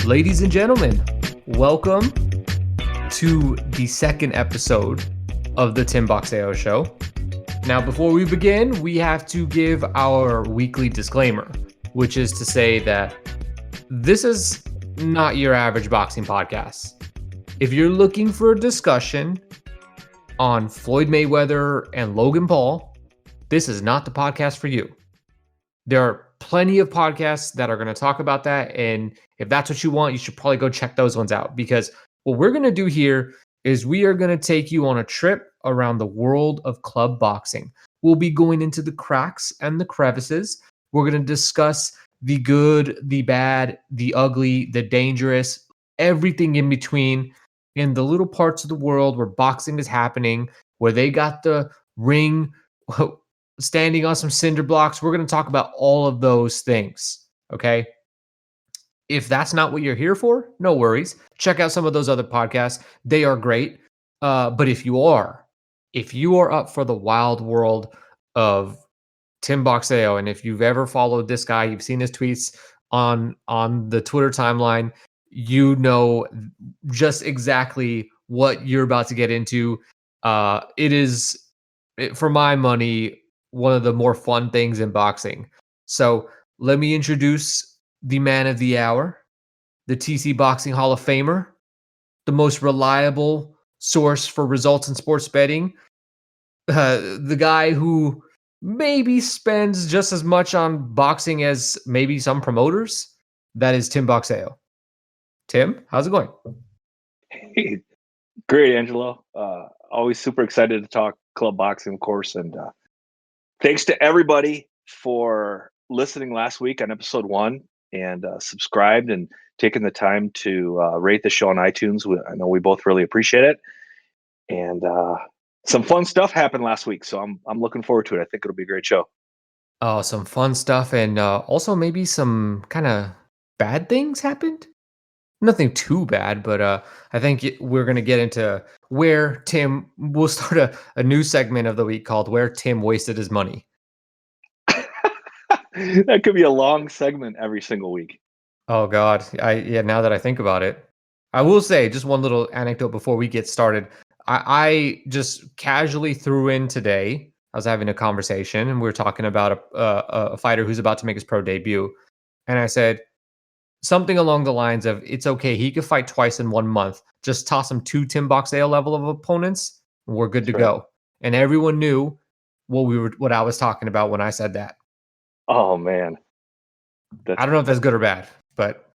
Ladies and gentlemen, welcome to the second episode of the Tim Boxeo Show. Now, before we begin, we have to give our weekly disclaimer, which is to say that this is not your average boxing podcast. If you're looking for a discussion on Floyd Mayweather and Logan Paul, this is not the podcast for you. There are plenty of podcasts that are going to talk about that. And if that's what you want, you should probably go check those ones out, because what we're going to do here is we are going to take you on a trip around the world of club boxing. We'll be going into the cracks and the crevices. We're going to discuss the good, the bad, the ugly, the dangerous, everything in between, in the little parts of the world where boxing is happening, where they got the ring standing on some cinder blocks. We're going to talk about all of those things. Okay. If that's not what you're here for, no worries. Check out some of those other podcasts. They are great. But if you are up for the wild world of Tim Boxeo, and if you've ever followed this guy, you've seen his tweets on the Twitter timeline, you know just exactly what you're about to get into. It is, for my money, one of the more fun things in boxing. So let me introduce the man of the hour, the TC Boxing Hall of Famer, the most reliable source for results in sports betting, the guy who maybe spends just as much on boxing as maybe some promoters. That is Tim Boxeo. Tim, how's it going? Hey, great, Angelo. Always super excited to talk club boxing, of course. And thanks to everybody for listening last week on episode 1 and subscribed and taking the time to rate the show on iTunes. I know we both really appreciate it. And some fun stuff happened last week, so I'm looking forward to it. I think it'll be a great show. Oh, some fun stuff, and also maybe some kind of bad things happened. Nothing too bad, but I think we're going to get into where Tim, we'll start a new segment of the week called Where Tim Wasted His Money. That could be a long segment every single week. Oh, God. Now that I think about it, I will say just one little anecdote before we get started. I just casually threw in today. I was having a conversation and we were talking about a fighter who's about to make his pro debut. And I said, something along the lines of, it's okay, he could fight twice in 1 month. Just toss him 2 Tim Boxeo level of opponents, and we're good to go. And everyone knew what I was talking about when I said that. Oh man, I don't know if that's good or bad, but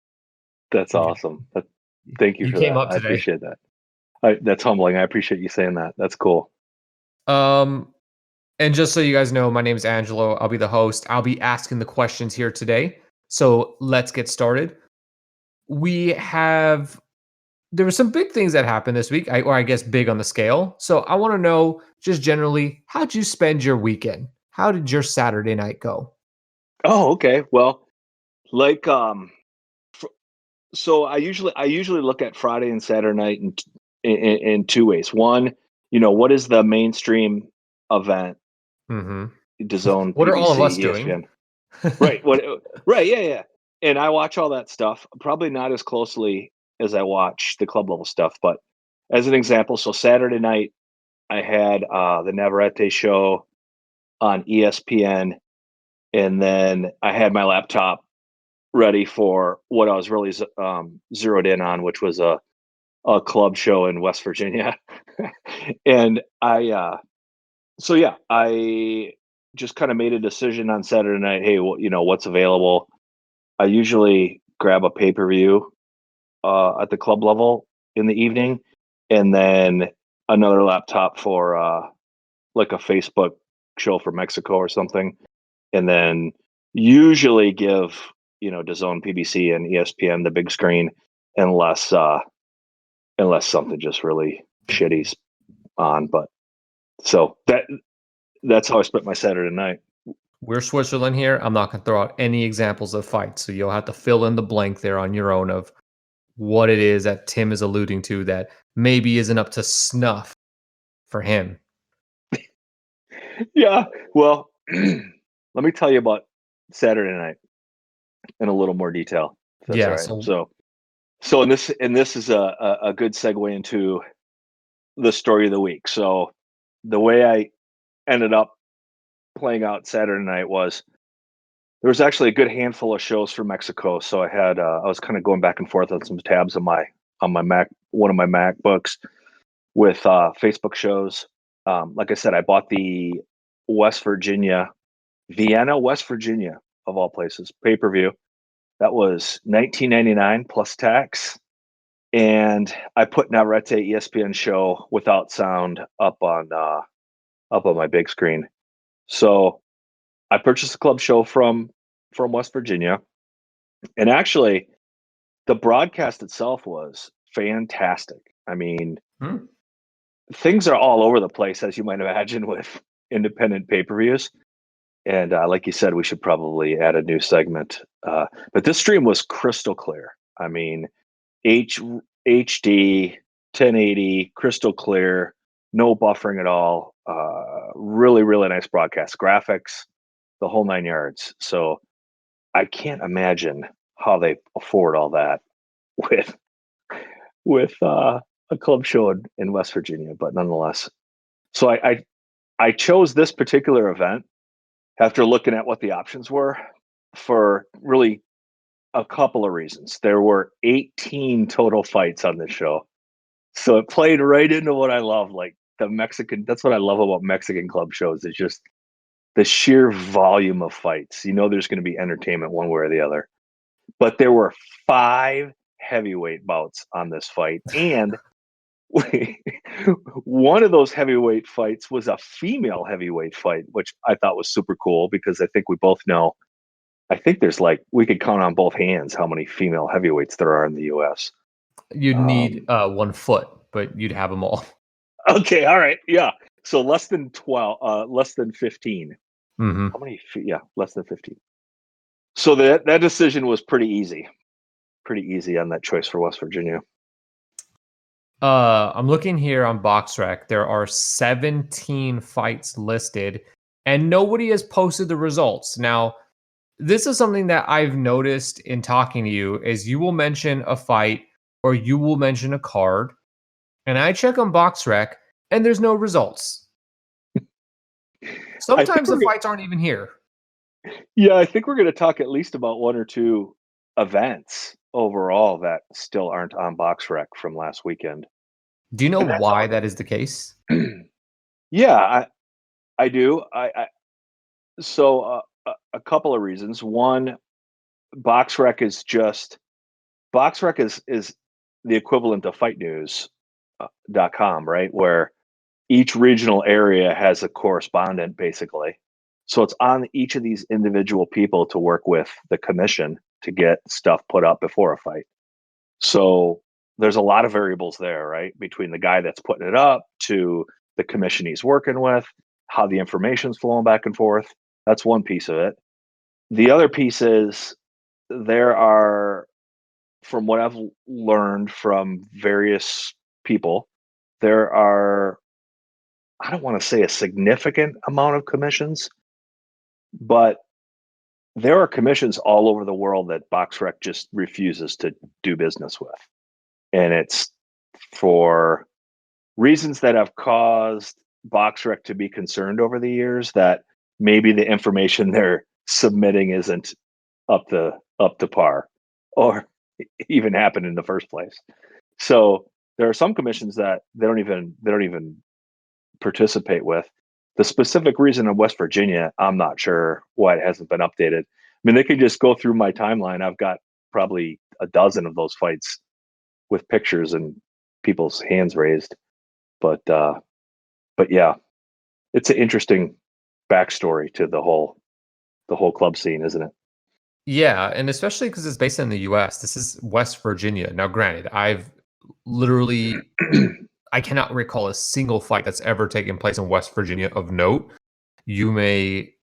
that's awesome. Thank you for came that. up today. I appreciate that. That's humbling. I appreciate you saying that. That's cool. And just so you guys know, my name is Angelo. I'll be the host. I'll be asking the questions here today. So let's get started. There were some big things that happened this week, or I guess big on the scale. So I want to know, just generally, how'd you spend your weekend? How did your Saturday night go? Oh, okay. Well, like so I usually look at Friday and Saturday night in 2 ways. One, what is the mainstream event? Mm-hmm. DAZN, What are all of us PBC, doing? ESPN. Right, yeah. And I watch all that stuff, probably not as closely as I watch the club level stuff, but as an example, so Saturday night I had the Navarrete show on ESPN, and then I had my laptop ready for what I was really zeroed in on, which was a club show in West Virginia. And I just kind of made a decision on Saturday night. Hey, what's available? I usually grab a pay-per-view at the club level in the evening, and then another laptop for like a Facebook show for Mexico or something, and then usually give DAZN, PBC, and ESPN the big screen, unless something just really shitty's on. But so that's how I spent my Saturday night. We're Switzerland here. I'm not going to throw out any examples of fights, so you'll have to fill in the blank there on your own of what it is that Tim is alluding to that maybe isn't up to snuff for him. Yeah, well, let me tell you about Saturday night in a little more detail. Yeah, right. So So this is a good segue into the story of the week. So the way I ended up playing out Saturday night was there was actually a good handful of shows from Mexico. So I was kind of going back and forth on some tabs on my Mac, one of my MacBooks with Facebook shows. Like I said, I bought the Vienna, West Virginia, of all places, pay per view. That was 19.99 plus tax, and I put Navarrete ESPN show without sound up on my big screen. So I purchased a club show from West Virginia, and actually, the broadcast itself was fantastic. I mean, Hmm. things are all over the place, as you might imagine, with independent pay per views. And like you said, we should probably add a new segment. But this stream was crystal clear. I mean, H HD 1080, crystal clear, no buffering at all. Really, really nice broadcast graphics, the whole 9 yards. So I can't imagine how they afford all that with with a club show in West Virginia. But nonetheless, so I chose this particular event after looking at what the options were for really a couple of reasons. There were 18 total fights on this show. So it played right into what I love, like the Mexican. That's what I love about Mexican club shows. Is just the sheer volume of fights. You know, there's going to be entertainment one way or the other. But there were 5 heavyweight bouts on this fight, and one of those heavyweight fights was a female heavyweight fight, which I thought was super cool because I think we both know. I think there's like we could count on both hands how many female heavyweights there are in the U.S. You'd need Um, 1 foot, but you'd have them all. okay, all right, yeah. So less than 12, less than 15. Hmm. How many? Yeah, less than 15. So that decision was pretty easy on that choice for West Virginia. I'm looking here on BoxRec. There are 17 fights listed, and nobody has posted the results. Now, this is something that I've noticed in talking to you is you will mention a fight or you will mention a card, and I check on BoxRec and there's no results. I think Sometimes the fights aren't even here. yeah, I think we're going to talk at least about one or two events overall that still aren't on box rec from last weekend. Do you know And that's why that is the case? yeah, I do. So a couple of reasons. One, box rec is the equivalent of fight news .com, right? Where each regional area has a correspondent basically. So it's on each of these individual people to work with the commission to get stuff put up before a fight. So there's a lot of variables there, right? Between the guy that's putting it up to the commission he's working with, how the information's flowing back and forth. That's one piece of it. The other piece is there are, from what I've learned from various people, there are, I don't want to say a significant amount of commissions, but there are commissions all over the world that BoxRec just refuses to do business with. And it's for reasons that have caused BoxRec to be concerned over the years that maybe the information they're submitting isn't up to par or even happened in the first place. So there are some commissions that they don't even participate with. The specific reason in West Virginia, I'm not sure why it hasn't been updated. I mean, they could just go through my timeline. I've got probably a dozen of those fights with pictures and people's hands raised. But yeah, it's an interesting backstory to the whole club scene, isn't it? Yeah, and especially because it's based in the US. This is West Virginia. Now, granted, I've literally I cannot recall a single fight that's ever taken place in West Virginia of note. You may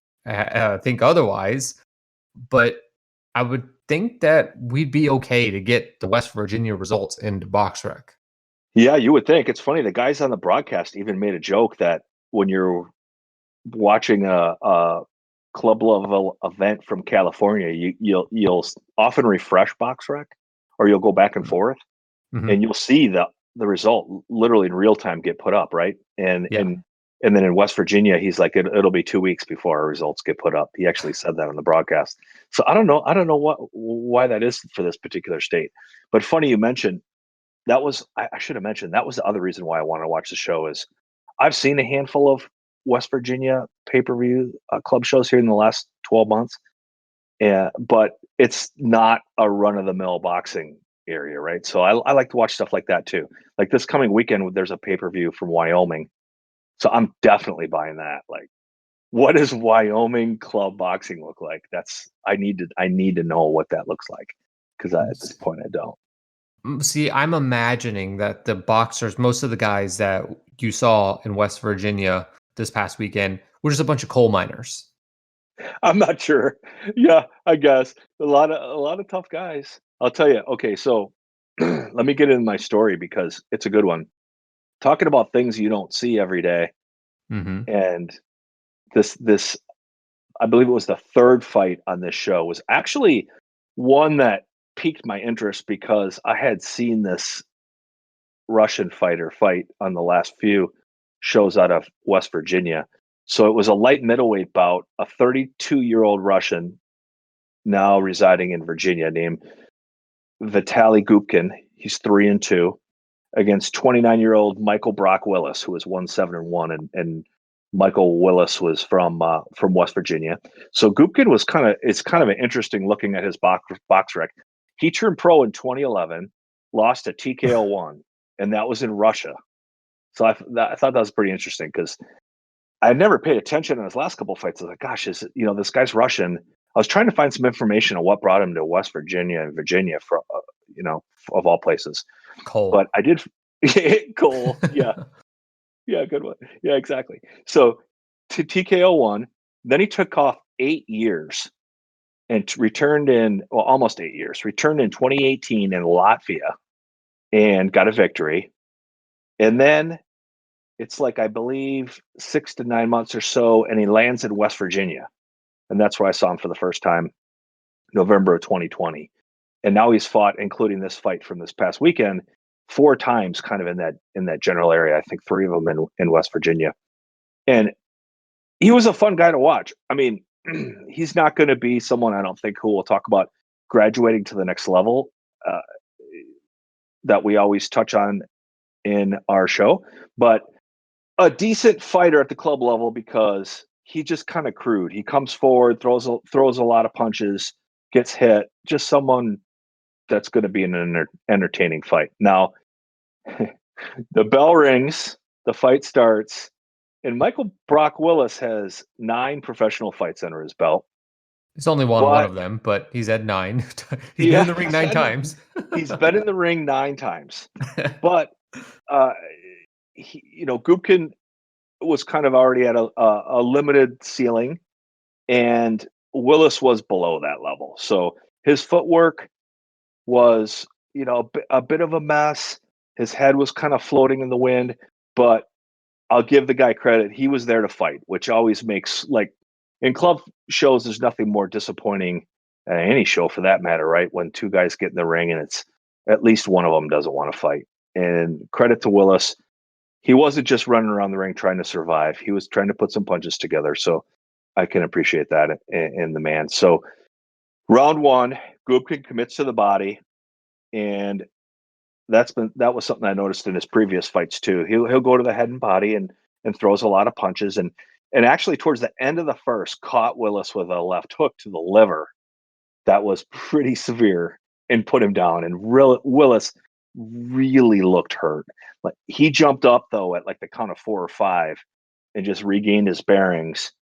think otherwise, but I would think that we'd be okay to get the West Virginia results into BoxRec. Yeah, you would think. It's funny. The guys on the broadcast even made a joke that when you're watching a club level event from California, you'll often refresh box rec or you'll go back and forth, Mm-hmm. and you'll see the result literally in real time get put up, right? And Yeah. and then in West Virginia, he's like, it'll be 2 weeks before our results get put up. He actually said that on the broadcast. So I don't know. I don't know why that is for this particular state. But funny you mentioned that was I should have mentioned that was the other reason why I want to watch the show is I've seen a handful of West Virginia pay-per-view club shows here in the last 12 months. Yeah, but it's not a run-of-the-mill boxing area, right? So I like to watch stuff like that too. Like this coming weekend, there's a pay-per-view from Wyoming, so I'm definitely buying that. Like, what does Wyoming club boxing look like? I need to know what that looks like because at this point I don't. See, I'm imagining that the boxers, most of the guys that you saw in West Virginia this past weekend, were just a bunch of coal miners. I'm not sure. Yeah, I guess a lot of tough guys. I'll tell you. Okay, so let me get into my story because it's a good one. Talking about things you don't see every day, Mm-hmm. and this I believe it was the third fight on this show was actually one that piqued my interest because I had seen this Russian fighter fight on the last few shows out of West Virginia. So it was a light middleweight bout, a 32-year-old Russian now residing in Virginia named Vitaly Gupkin. He's 3-2 against 29-year-old Michael Brock Willis, who was 1-7-1, and Michael Willis was from West Virginia. So Gupkin was it's kind of an interesting looking at his box rec. He turned pro in 2011, lost a TKO one, and that was in Russia. So I thought that was pretty interesting because I had never paid attention in his last couple of fights. I was like, gosh, this guy's Russian. I was trying to find some information on what brought him to West Virginia and Virginia from, of all places. But Coal. I did. Cool. Yeah. Yeah. Good one. Yeah, exactly. So to TKO one, then he took off 8 years and returned in, well, almost 8 years, returned in 2018 in Latvia and got a victory. And then it's like, I believe 6 to 9 months or so, and he lands in West Virginia. And that's where I saw him for the first time, November of 2020. And now he's fought, including this fight from this past weekend, 4 times, kind of in that general area. I think 3 of them in West Virginia. And he was a fun guy to watch. I mean, he's not going to be someone I don't think who will talk about graduating to the next level uh, that we always touch on in our show, but a decent fighter at the club level because he just kind of crude. He comes forward, throws a lot of punches, gets hit. Just someone that's going to be an entertaining fight. Now, the bell rings, the fight starts, and Michael Brock Willis has 9 professional fights under his belt. He's only won one But of them, but he's had 9. He's been in yeah, the ring 9 times. he's been in the ring 9 times. But uh, Gupkin was kind of already at a limited ceiling, and Willis was below that level. So his footwork was, a bit of a mess. His head was kind of floating in the wind, but I'll give the guy credit. He was there to fight, which always makes, like, in club shows, there's nothing more disappointing than any show for that matter, right? When 2 guys get in the ring and it's at least one of them doesn't want to fight. And credit to Willis. He wasn't just running around the ring trying to survive. He was trying to put some punches together. So I can appreciate that in the man. So round one, Gubkin commits to the body, and that was something I noticed in his previous fights too. He'll go to the head and body and throws a lot of punches, and actually towards the end of the first caught Willis with a left hook to the liver that was pretty severe and put him down. And Willis really looked hurt. Like, he jumped up though at like the count of 4 or 5 and just regained his bearings.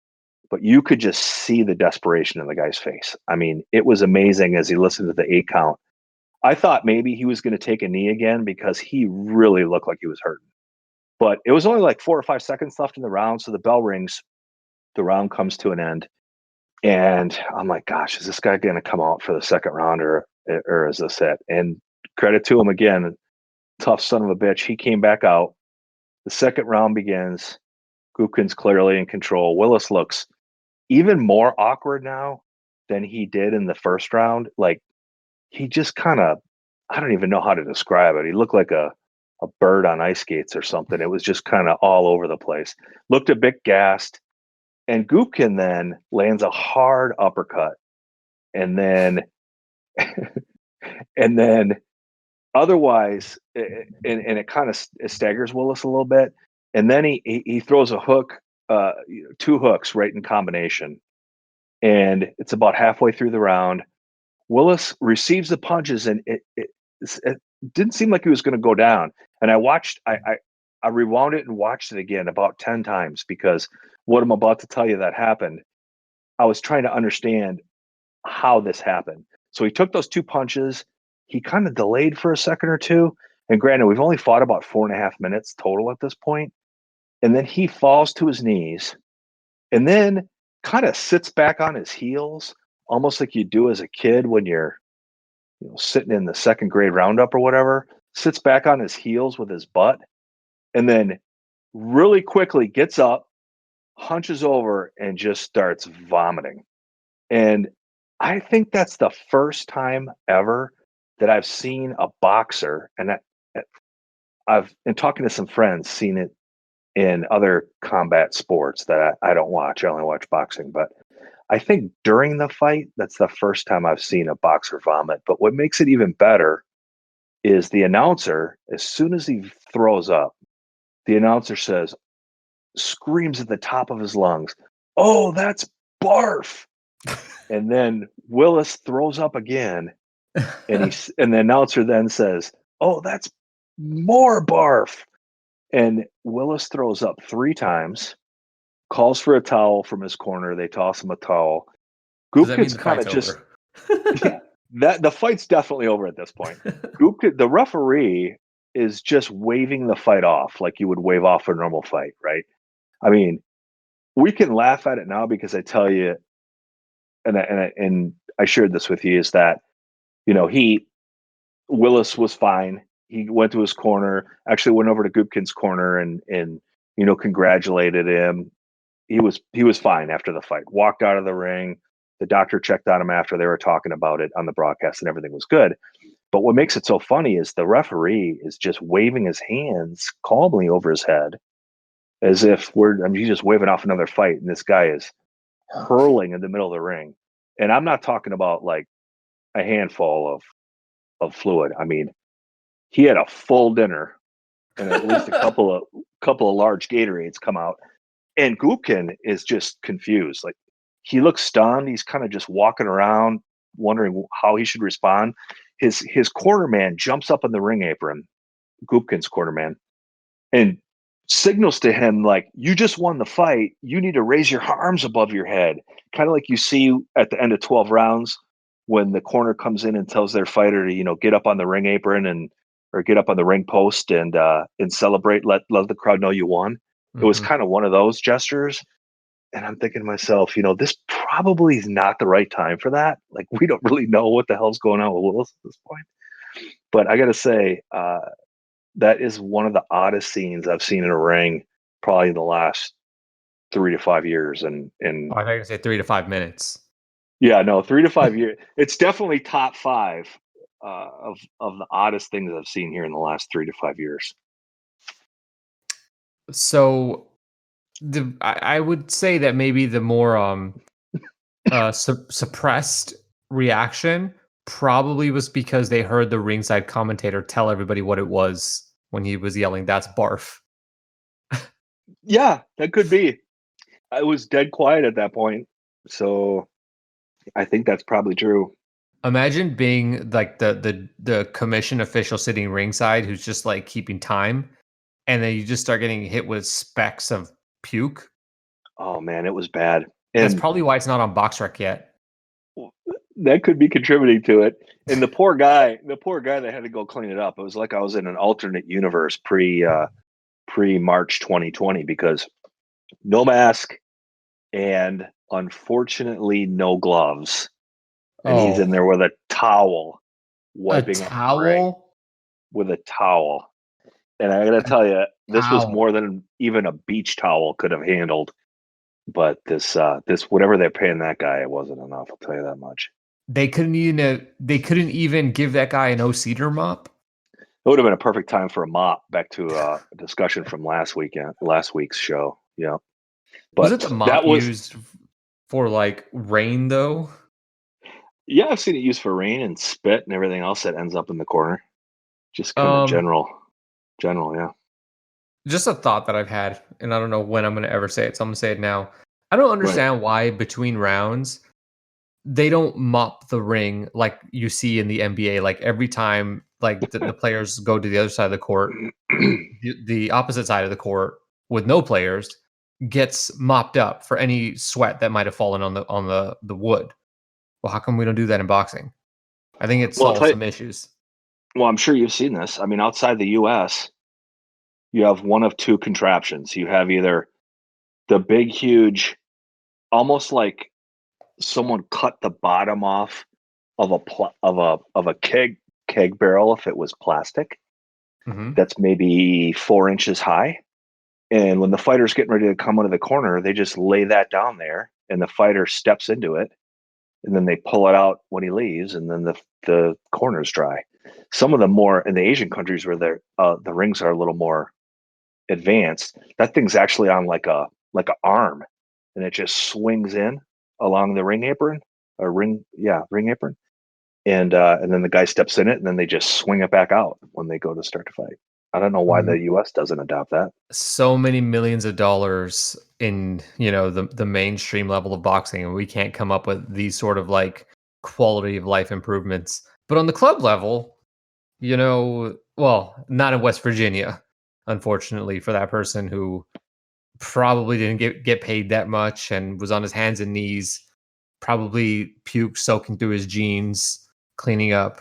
But you could just see the desperation in the guy's face. I mean, it was amazing as he listened to the 8 count. I thought maybe he was going to take a knee again because he really looked like he was hurting. But it was only like 4 or 5 seconds left in the round. So the bell rings, the round comes to an end. And I'm like, gosh, is this guy going to come out for the second round or is this it? And credit to him again, tough son of a bitch. He came back out. The second round begins. Gupkin's clearly in control. Willis looks even more awkward now than he did in the first round. Like, he just kind of, I don't even know how to describe it. He looked like a bird on ice skates or something. It was just kind of all over the place. Looked a bit gassed. And Goopkin then lands a hard uppercut. And then, and then otherwise, and it kind of staggers Willis a little bit. And then he throws a hook, two hooks right in combination. And it's about halfway through the round. Willis receives the punches, and it didn't seem like he was going to go down. And I rewound it and watched it again about 10 times because what I'm about to tell you that happened, I was trying to understand how this happened. So he took those two punches. He kind of delayed for a second or two. And granted, we've only fought about 4.5 minutes total at this point. And then he falls to his knees and then kind of sits back on his heels, almost like you do as a kid when you're sitting in the second grade roundup or whatever, sits back on his heels with his butt, and then really quickly gets up, hunches over, and just starts vomiting. And I think that's the first time ever that I've seen a boxer, and I've, in talking to some friends, seen it in other combat sports that I don't watch. I only watch boxing, but I think during the fight, that's the first time I've seen a boxer vomit. But what makes it even better is the announcer, as soon as he throws up, the announcer says, screams at the top of his lungs, "Oh, that's barf." And then Willis throws up again, and the announcer then says, "Oh, that's more barf." And Willis throws up 3 times, calls for a towel from his corner. They toss him a towel. Does that mean Goopkin's the kind fight's of just, over? yeah, that the fight's definitely over at this point. Goopkin, the referee, is just waving the fight off like you would wave off a normal fight, right? I mean, we can laugh at it now because I tell you, and I shared this with you, is that he Willis was fine. He went to his corner, actually went over to Goopkin's corner and congratulated him. He was fine after the fight. Walked out of the ring. The doctor checked on him after they were talking about it on the broadcast, and everything was good. But what makes it so funny is the referee is just waving his hands calmly over his head as if he's just waving off another fight, and this guy is hurling in the middle of the ring. And I'm not talking about like a handful of fluid. I mean, he had a full dinner and at least a couple of large Gatorades come out. And Goopkin is just confused. Like he looks stunned. He's kind of just walking around, wondering how he should respond. His corner man jumps up on the ring apron, Goopkin's corner man, and signals to him like, "You just won the fight. You need to raise your arms above your head," kind of like you see at the end of 12 rounds when the corner comes in and tells their fighter to get up on the ring apron and or get up on the ring post and celebrate, let the crowd know you won. It was Mhm. kind of one of those gestures. And I'm thinking to myself, this probably is not the right time for that. Like, we don't really know what the hell's going on with Willis at this point. But I got to say, that is one of the oddest scenes I've seen in a ring probably in the last 3 to 5 years. And Oh, I thought you were gonna say 3 to 5 minutes. yeah, no, 3 to 5 years. It's definitely top five of the oddest things I've seen here in the last 3 to 5 years. So, I would say that maybe the more, suppressed reaction probably was because they heard the ringside commentator tell everybody what it was when he was yelling, "That's barf." Yeah, that could be. I was dead quiet at that point, so I think that's probably true. Imagine being like the commission official sitting ringside who's just like keeping time, and then you just start getting hit with specks of puke. Oh man, it was bad, That's and probably why it's not on Boxrec yet. that could be contributing to it. And the poor guy that had to go clean it up. It was like I was in an alternate universe pre March 2020 because no mask and unfortunately no gloves, and he's in Oh, there with a towel a wiping up the ring towel? with a towel. And I got to A tell you, this was towel. more than even a beach towel could have handled. But this whatever they're paying that guy, it wasn't enough. I'll tell you that much. they couldn't even give that guy an O-Cedar mop. It would have been a perfect time for a mop. Back to a discussion from last week's show. Yeah, Was it the but that mop was used for like rain though? yeah. I've seen it used for rain and spit and everything else that ends up in the corner. Just kind of Um, general. Yeah, just a thought that I've had, and I don't know when I'm gonna ever say it, so I'm gonna say it now. I don't right. understand why between rounds they don't mop the ring like you see in the NBA. Like every time, like the players go to the other side of the court, the opposite side of the court with no players gets mopped up for any sweat that might have fallen on the wood. Well, how come we don't do that in boxing? I think it well, I'll solves tell you, some issues. well, I'm sure you've seen this. I mean, outside the U.S., you have one of two contraptions. You have either the big, huge, almost like someone cut the bottom off of a keg barrel if it was plastic. Hmm. That's maybe 4 inches high. And when the fighter's getting ready to come out of the corner, they just lay that down there, and the fighter steps into it, and then they pull it out when he leaves, and then the corner's dry. Some of them more in the Asian countries where the rings are a little more advanced. That thing's actually on like a arm, and it just swings in along the ring apron, ring apron, and then the guy steps in it, and then they just swing it back out when they go to start to fight. I don't know why the U.S. doesn't adopt that. So many millions of dollars in the mainstream level of boxing, and we can't come up with these sort of like quality of life improvements. But on the club level, well, not in West Virginia, unfortunately, for that person who probably didn't get paid that much and was on his hands and knees, probably puke soaking through his jeans, cleaning up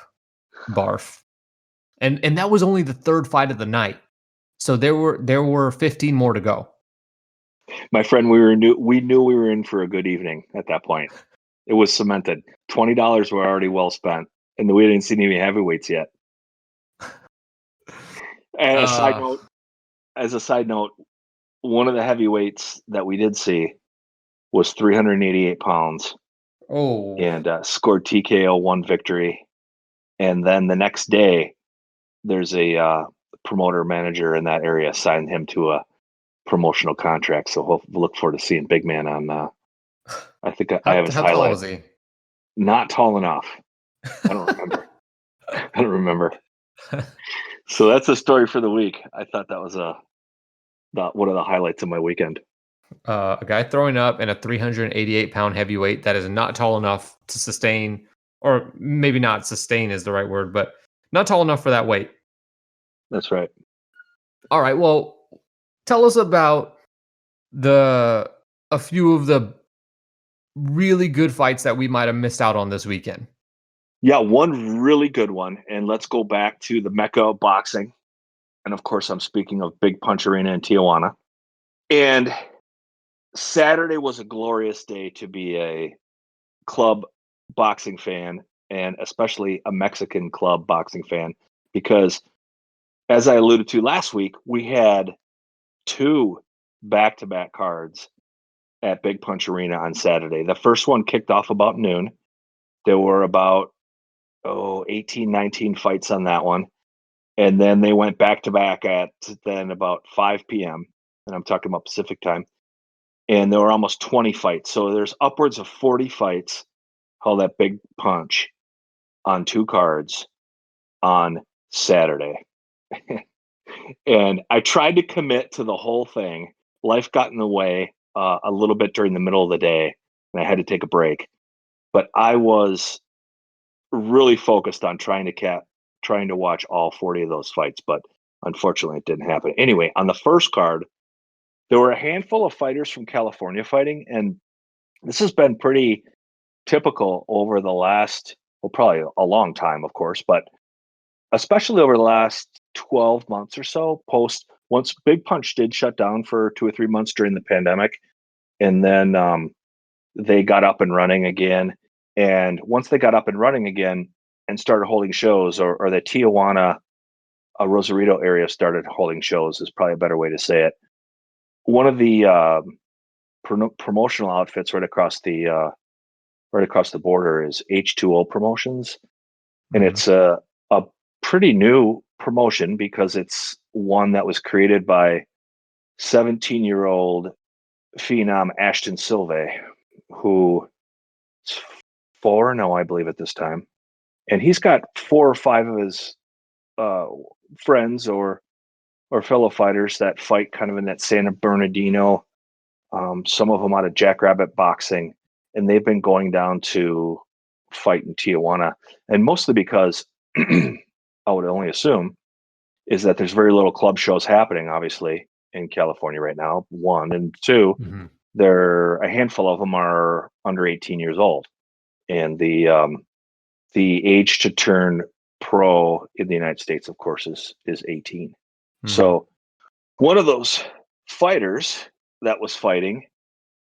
barf. And that was only the third fight of the night. So there were 15 more to go. My friend, we knew we were in for a good evening at that point. It was cemented. $20 were already well spent, and we didn't see any heavyweights yet. And Uh as a side note, one of the heavyweights that we did see was 388 pounds oh, and scored TKO one victory. And then the next day, there's a promoter manager in that area signed him to a promotional contract. So we'll look forward to seeing Big Man on. I think I how have his how tall highlight. is he? Not tall enough. I don't remember. I don't remember. So that's a story for the week. I thought that was one of the highlights of my weekend. A guy throwing up in a 388-pound heavyweight that is not tall enough to sustain, or maybe not sustain is the right word, but not tall enough for that weight. That's right. All right, well, tell us about the a few of the really good fights that we might have missed out on this weekend. Yeah, one really good one. And let's go back to the Mecca of boxing. And of course, I'm speaking of Big Punch Arena in Tijuana. And Saturday was a glorious day to be a club boxing fan, and especially a Mexican club boxing fan, because as I alluded to last week, we had two back to back cards at Big Punch Arena on Saturday. The first one kicked off about noon. There were about 18, 19 fights on that one. And then they went back to back at then about 5 p.m. And I'm talking about Pacific time. And there were almost 20 fights. So there's upwards of 40 fights held at Big Punch on two cards on Saturday. And I tried to commit to the whole thing. Life got in the way a little bit during the middle of the day, and I had to take a break. But I was really focused on trying to watch all 40 of those fights, but unfortunately it didn't happen. Anyway, on the first card, there were a handful of fighters from California fighting, and this has been pretty typical over the last, well, probably a long time, of course, but especially over the last 12 months or so, once Big Punch did shut down for 2 or 3 months during the pandemic, and then they got up and running again. And once they got up and running again and started holding shows, or the Tijuana, Rosarito area started holding shows, is probably a better way to say it. One of the promotional outfits right across right across the border is H2O Promotions, and Mm-hmm. it's a pretty new promotion because it's one that was created by 17-year-old phenom Ashton Silve, who is 4-0, I believe, at this time, and he's got 4 or 5 of his uh, friends or fellow fighters that fight kind of in that San Bernardino. Some of them out of Jackrabbit Boxing, and they've been going down to fight in Tijuana, and mostly because I would only assume is that there's very little club shows happening, obviously, in California right now. One and two, Mm-hmm. there a handful of them are under 18 years old, and the age to turn pro in the United States, of course, is 18. Mm-hmm. So one of those fighters that was fighting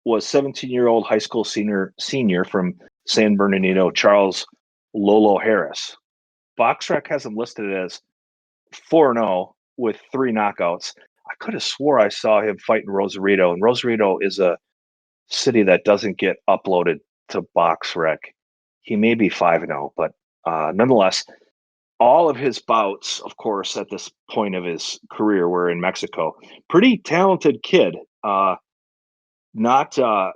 was 17-year-old high school senior from San Bernardino, Charles Lolo Harris. BoxRec has him listed as 4-0 with 3 knockouts. I could have swore I saw him fight in Rosarito, and Rosarito is a city that doesn't get uploaded to BoxRec. He may be 5-0, but nonetheless, all of his bouts, of course, at this point of his career were in Mexico. Pretty talented kid. Not I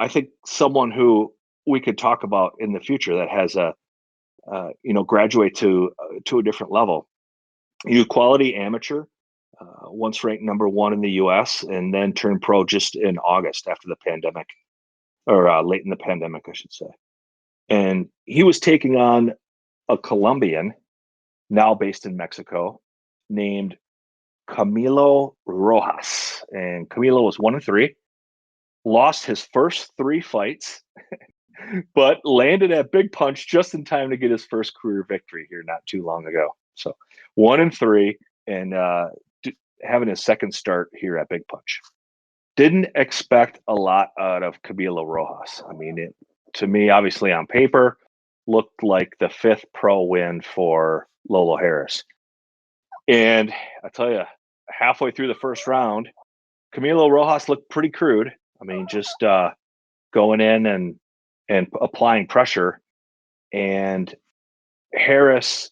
think someone who we could talk about in the future that has a graduate to a different level. You quality amateur, once ranked number 1 in the U.S. and then turned pro just in August after the pandemic, or late in the pandemic, I should say. And he was taking on a Colombian, now based in Mexico, named Camilo Rojas. And Camilo was 1-3, lost his first 3 fights, but landed at Big Punch just in time to get his first career victory here not too long ago. So 1-3, and having his second start here at Big Punch. Didn't expect a lot out of Camilo Rojas. I mean, it to me, obviously on paper, looked like the 5th pro win for Lolo Harris. And I tell you, halfway through the first round, Camilo Rojas looked pretty crude. I mean, just going in and applying pressure, and Harris's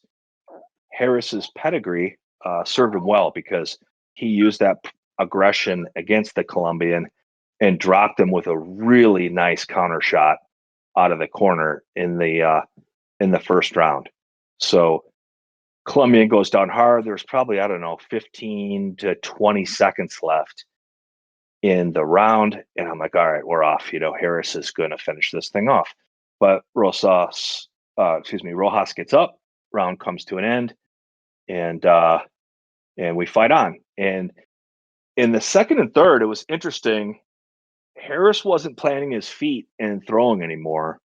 pedigree served him well because he used that aggression against the Colombian and dropped him with a really nice counter shot out of the corner in the first round. So Colombian goes down hard. There's probably, I don't know, 15 to 20 seconds left in the round, and I'm like, all right, we're off. Harris is going to finish this thing off. But Rojas gets up. Round comes to an end, and we fight on. And in the second and third, it was interesting. Harris wasn't planting his feet and throwing anymore.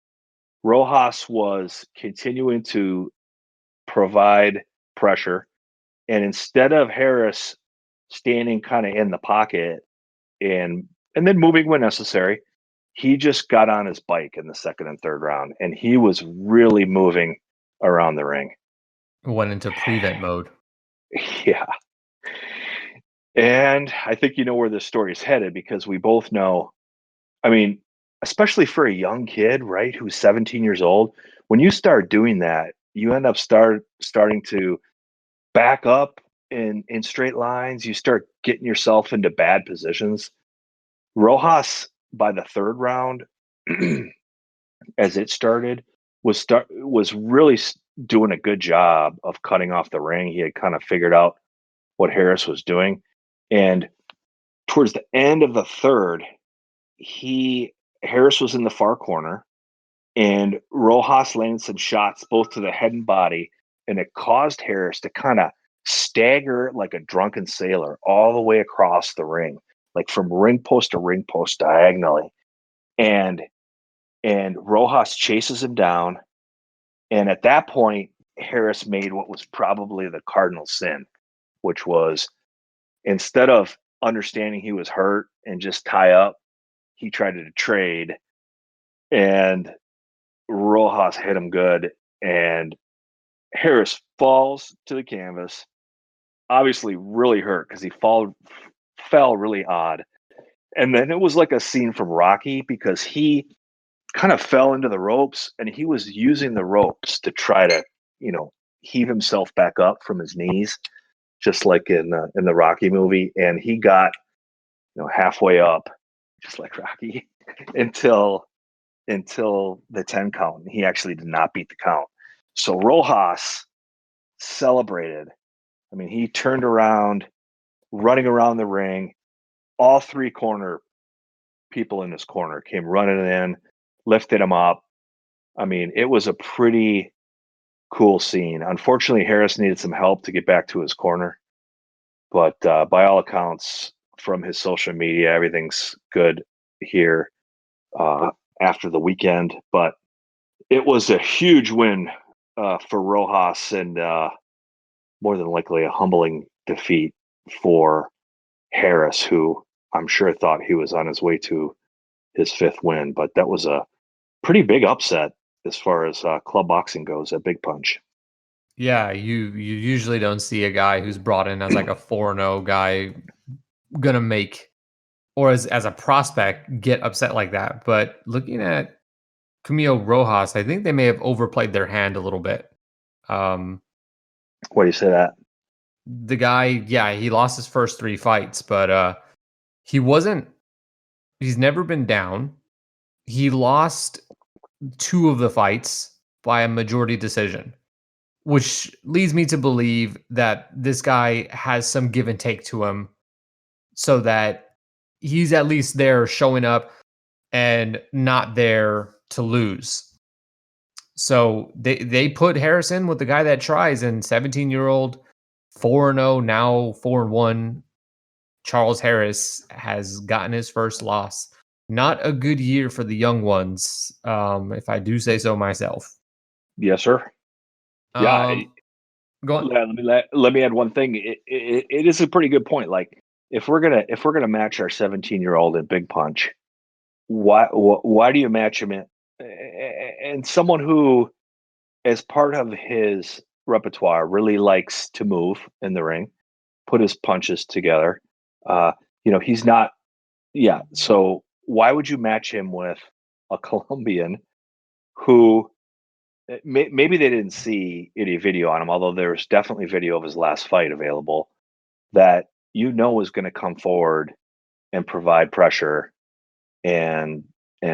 Rojas was continuing to provide pressure, and instead of Harris standing kind of in the pocket and then moving when necessary, he just got on his bike in the second and third round, and he was really moving around the ring. Went into prevent mode. Yeah. And I think you know where this story is headed because we both know, I mean, especially for a young kid, right, who's 17 years old, when you start doing that, you end up starting to back up in straight lines. You start getting yourself into bad positions. Rojas, by the third round, as it started, was really doing a good job of cutting off the ring. He had kind of figured out what Harris was doing, and towards the end of the third, Harris was in the far corner, and Rojas landed some shots both to the head and body, and it caused Harris to kind of stagger like a drunken sailor all the way across the ring, like from ring post to ring post diagonally. And Rojas chases him down. And at that point, Harris made what was probably the cardinal sin, which was instead of understanding he was hurt and just tie up, he tried to trade, and Rojas hit him good. And Harris falls to the canvas, obviously really hurt because he fell really odd. And then it was like a scene from Rocky because he kind of fell into the ropes, and he was using the ropes to try to, heave himself back up from his knees, just like in the Rocky movie. And he got, halfway up, just like Rocky, until the 10 count. He actually did not beat the count. So Rojas celebrated. I mean, he turned around, running around the ring. All three corner people in his corner came running in, lifted him up. I mean, it was a pretty cool scene. Unfortunately, Harris needed some help to get back to his corner, but by all accounts, from his social media, everything's good here after the weekend. But it was a huge win for Rojas, and more than likely a humbling defeat for Harris, who I'm sure thought he was on his way to his fifth win. But that was a pretty big upset as far as club boxing goes at Big Punch. Yeah, you usually don't see a guy who's brought in as like a 4-0 guy gonna make, or as a prospect, get upset like that. But looking at Camilo Rojas, I think they may have overplayed their hand a little bit. Um, Why do you say that? the guy, yeah, he lost his first 3 fights, but he wasn't he's never been down. He lost 2 of the fights by a majority decision, which leads me to believe that this guy has some give and take to him, so that he's at least there showing up and not there to lose. So they put Harrison with the guy that tries, and 17-year-old 4-0, now 4-1 Charles Harris has gotten his first loss. Not a good year for the young ones, if I do say so myself. Yes, sir. Yeah. Um, go on. Let me add one thing. It is a pretty good point. Like, if we're gonna match our 17-year-old in Big Punch, why do you match him in and someone who, as part of his repertoire, really likes to move in the ring, put his punches together. Uh, he's not. Yeah. So why would you match him with a Colombian who maybe they didn't see any video on him, although there's definitely video of his last fight available that is going to come forward and provide pressure and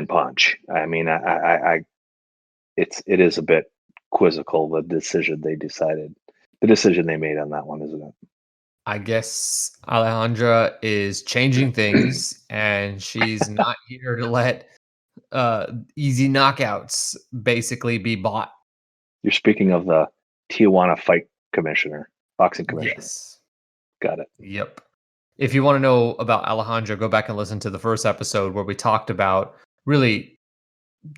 punch. I mean, it is a bit quizzical, the decision they made on that one, isn't I guess Alejandra is changing things, and she's not here to let uh, easy knockouts basically be bought. You're speaking of the Tijuana boxing commissioner. Yes. Got it. Yep. If you want to know about Alejandra, go back and listen to the first episode where we talked about really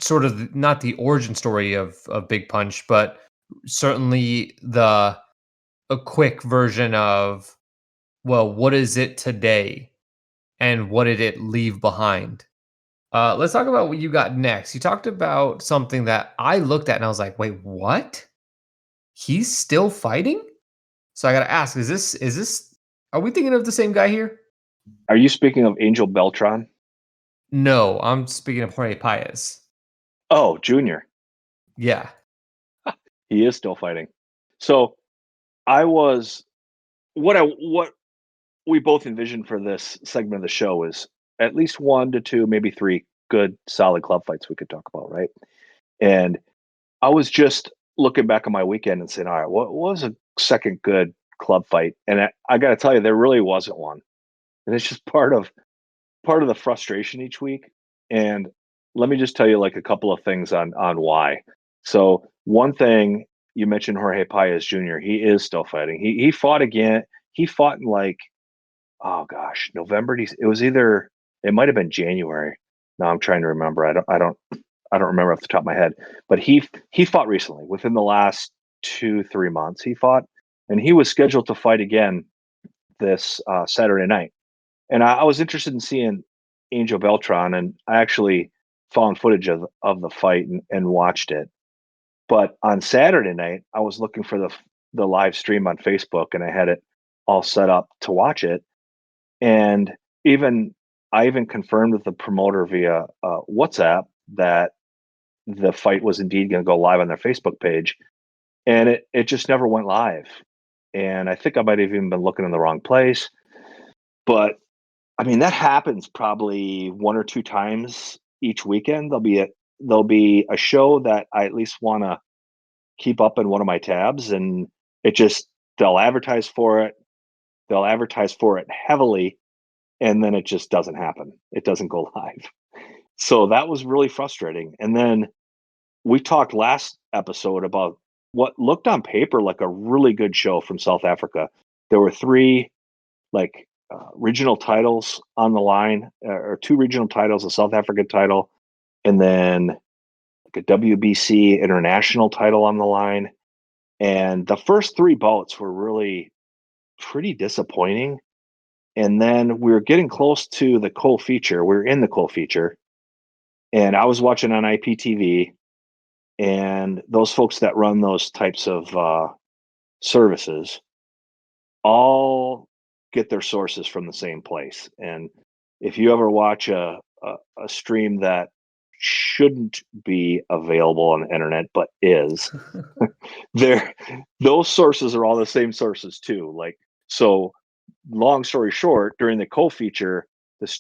sort of not the origin story of Big Punch, but certainly a quick version of, well, what is it today and what did it leave behind? Let's talk about what you got next. You talked about something that I looked at and I was like, wait, what? He's still fighting? So I gotta ask, is this are we thinking of the same guy here? Are you speaking of Angel Beltran? No, I'm speaking of Jorge Paez. Oh, Junior. Yeah. He is still fighting. So I was what we both envisioned for this segment of the show is at least 1 to 2, maybe 3 good solid club fights we could talk about, right? And I was just looking back on my weekend and saying, all right, what was a second good club fight? And I got to tell you, there really wasn't one, and it's just part of the frustration each week. And let me just tell you like a couple of things on why. So one thing, you mentioned Jorge Paez Jr. He is still fighting. He fought again. He fought in like, oh gosh, November. It was either, it might have been January. No, I'm trying to remember. I don't remember off the top of my head. But he fought recently, within the last 2-3 months. He fought, and he was scheduled to fight again this Saturday night. And I was interested in seeing Angel Beltran, and I actually found footage of the fight and watched it. But on Saturday night, I was looking for the live stream on Facebook, and I had it all set up to watch it. And I even confirmed with the promoter via WhatsApp that the fight was indeed going to go live on their Facebook page, and it just never went live. And I think I might have even been looking in the wrong place. But I mean, that happens probably one or two times each weekend. There'll be a show that I at least want to keep up in one of my tabs, and it just they'll advertise for it. They'll advertise for it heavily, and then it just doesn't happen. It doesn't go live. So that was really frustrating. And then we talked last episode about what looked on paper like a really good show from South Africa. There were three like regional titles on the line, or two regional titles, a South African title, and then like a WBC international title on the line. And the first three bouts were really pretty disappointing. And then we were getting close to the Cole feature. We were in the Cole feature, and I was watching on IPTV. And those folks that run those types of services all get their sources from the same place. And if you ever watch a stream that shouldn't be available on the internet but is, there those sources are all the same sources too. Like, so long story short, during the Cole feature,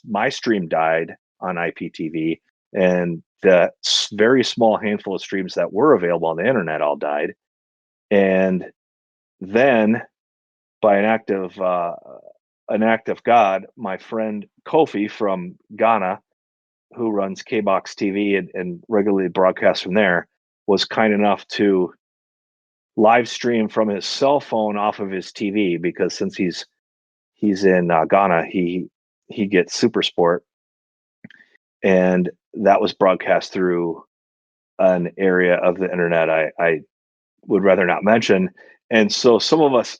my stream died on IPTV, and the very small handful of streams that were available on the internet all died. And then, by an act of God, my friend Kofi from Ghana, who runs KBox TV and regularly broadcasts from there, was kind enough to live stream from his cell phone off of his TV, because since he's in Ghana, he gets Super Sport, and that was broadcast through an area of the internet I would rather not mention. And so some of us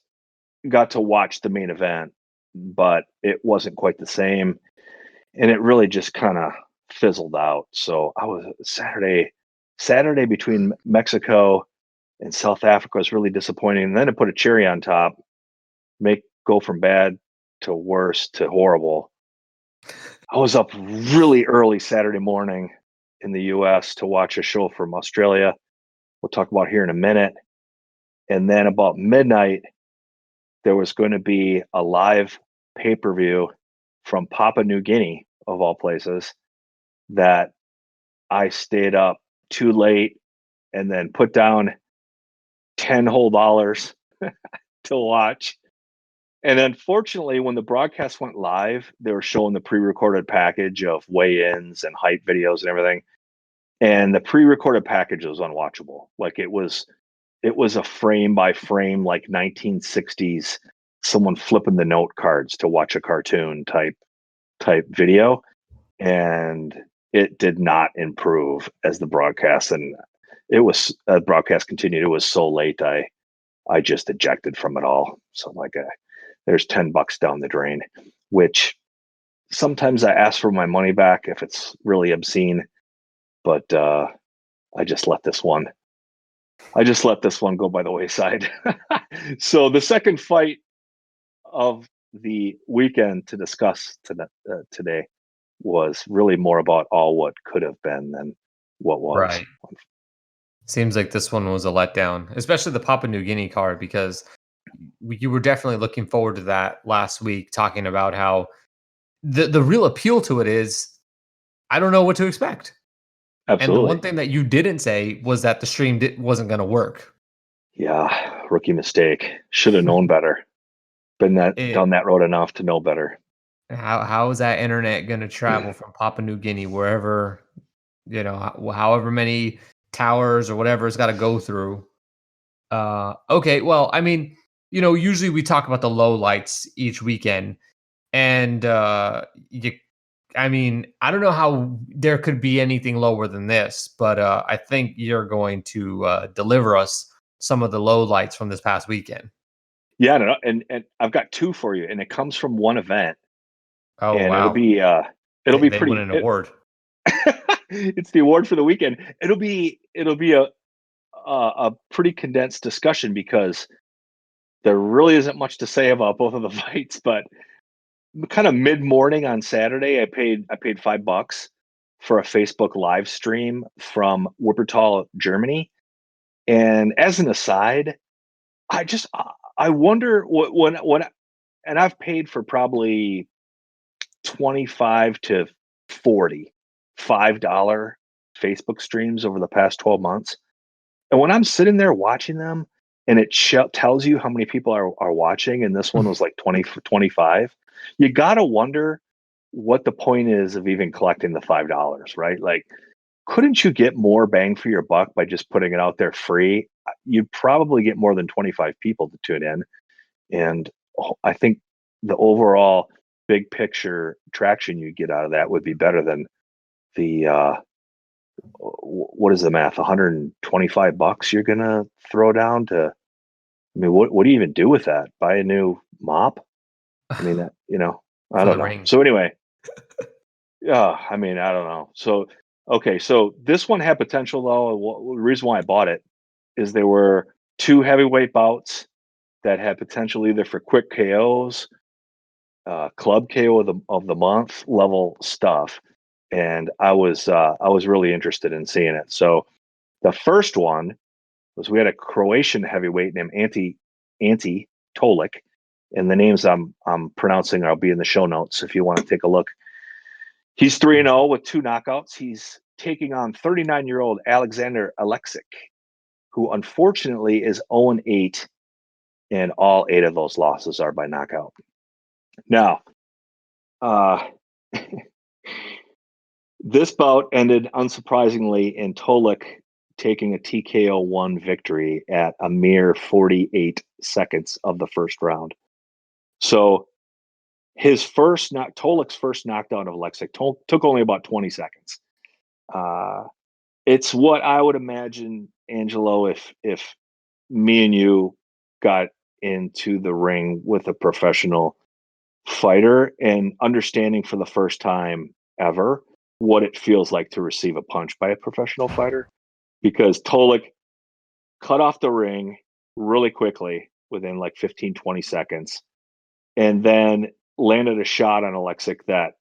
got to watch the main event, but it wasn't quite the same, and it really just kind of fizzled out. So I was Saturday between Mexico and South Africa was really disappointing. And then to put a cherry on top, make go from bad to worse to horrible. I was up really early Saturday morning in the US to watch a show from Australia. We'll talk about here in a minute. And then about midnight, there was going to be a live pay-per-view from Papua New Guinea, of all places, that I stayed up too late and then put down 10 whole dollars to watch. And unfortunately, when the broadcast went live, they were showing the pre-recorded package of weigh-ins and hype videos and everything. And the pre-recorded package was unwatchable. Like, it was a frame by frame, like 1960s, someone flipping the note cards to watch a cartoon type video. And it did not improve as the broadcast, and broadcast continued. It was so late, I just ejected from it all. So I'm like, there's $10 down the drain, which sometimes I ask for my money back if it's really obscene, but I just let this one go by the wayside. So the second fight of the weekend to discuss today was really more about all what could have been than what was. Right. Seems like this one was a letdown, especially the Papua New Guinea card, because you were definitely looking forward to that last week, talking about how the real appeal to it is I don't know what to expect. And the one Absolutely. thing that you didn't say was that the stream wasn't going to work. Yeah, rookie mistake. Should have known better. It Down that road enough to know better. how is that internet going to travel from Papua New Guinea wherever, however many towers or whatever it's got to go through? Okay, well, I mean, usually we talk about the low lights each weekend, and I mean, I don't know how there could be anything lower than this, but I think you're going to deliver us some of the low lights from this past weekend. Yeah, no, and I've got two for you, and it comes from one event, Oh and wow, it'll be they won pretty. an award. It's the award for the weekend. It'll be a pretty condensed discussion, because there really isn't much to say about both of the fights. But kind of mid morning on Saturday, I paid $5 for a Facebook live stream from Wuppertal, Germany. And as an aside, I wonder when and I've paid for probably 25 to 40 $5 Facebook streams over the past 12 months. And when I'm sitting there watching them and it tells you how many people are watching, and this one was like 20 to 25, you got to wonder what the point is of even collecting the $5, right? Like, couldn't you get more bang for your buck by just putting it out there free? You'd probably get more than 25 people to tune in. And I think the overall big picture traction you get out of that would be better than the what is the math? $125 you're gonna throw down to. I mean, what do you even do with that? Buy a new mop? I mean, I For don't the know. ring. So anyway, yeah, I mean, I don't know. So okay, so this one had potential though. The reason why I bought it is there were two heavyweight bouts that had potential either for quick KOs, club KO of the month level stuff, and I was really interested in seeing it. So the first one was we had a Croatian heavyweight named Anti Tolik, and the names I'm pronouncing I'll be in the show notes if you want to take a look. He's 3-0 with 2 knockouts. He's taking on 39-year-old Alexander Alexic, who unfortunately is 0-8, and all 8 of those losses are by knockout. Now, uh, this bout ended unsurprisingly in Tolik taking a TKO 1 victory at a mere 48 seconds of the first round. So Tolik's first knockdown of Alexic took only about 20 seconds. It's what I would imagine, Angelo, if me and you got into the ring with a professional fighter and understanding for the first time ever what it feels like to receive a punch by a professional fighter, because Tolik cut off the ring really quickly within like 15-20 seconds, and then landed a shot on Alexic that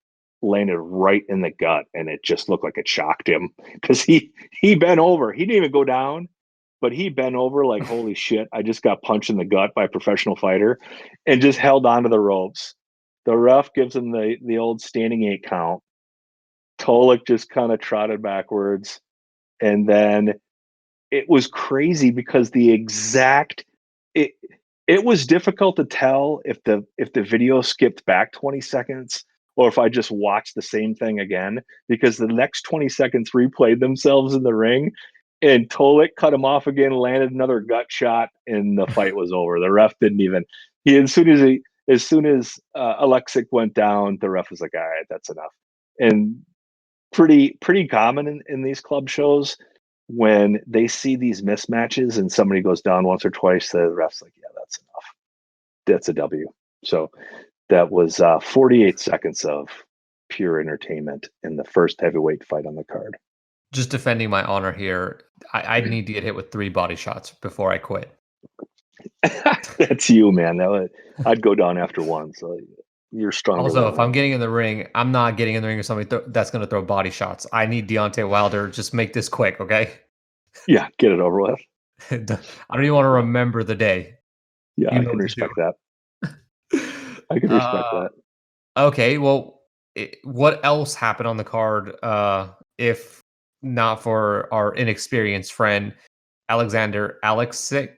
landed right in the gut, and it just looked like it shocked him because he bent over. He didn't even go down, but he bent over like, holy shit, I just got punched in the gut by a professional fighter, and just held onto the ropes. The ref gives him the old standing 8 count. Tolik just kind of trotted backwards, and then it was crazy because it it was difficult to tell if the video skipped back 20 seconds or if I just watched the same thing again, because the next 20 seconds replayed themselves in the ring, and Tolik cut him off again, landed another gut shot, and the fight was over. The ref didn't even he as soon as Alexic went down, the ref was like, all right, that's enough. And pretty common in these club shows when they see these mismatches and somebody goes down once or twice, the ref's like, yeah, that's enough. That's a W. So that was 48 seconds of pure entertainment in the first heavyweight fight on the card. Just defending my honor here, I'd need to get hit with 3 body shots before I quit. That's you, man. I'd go down after one. So you're stronger Also, than if I'm that. getting in the ring, I'm not getting in the ring with somebody that's going to throw body shots. I need Deontay Wilder. Just make this quick, okay? Yeah, get it over with. I don't even want to remember the day. Yeah, You I know can what to do. respect that. I can respect Uh, that. okay, well, what else happened on the card, if not for our inexperienced friend, Alexander Alexic,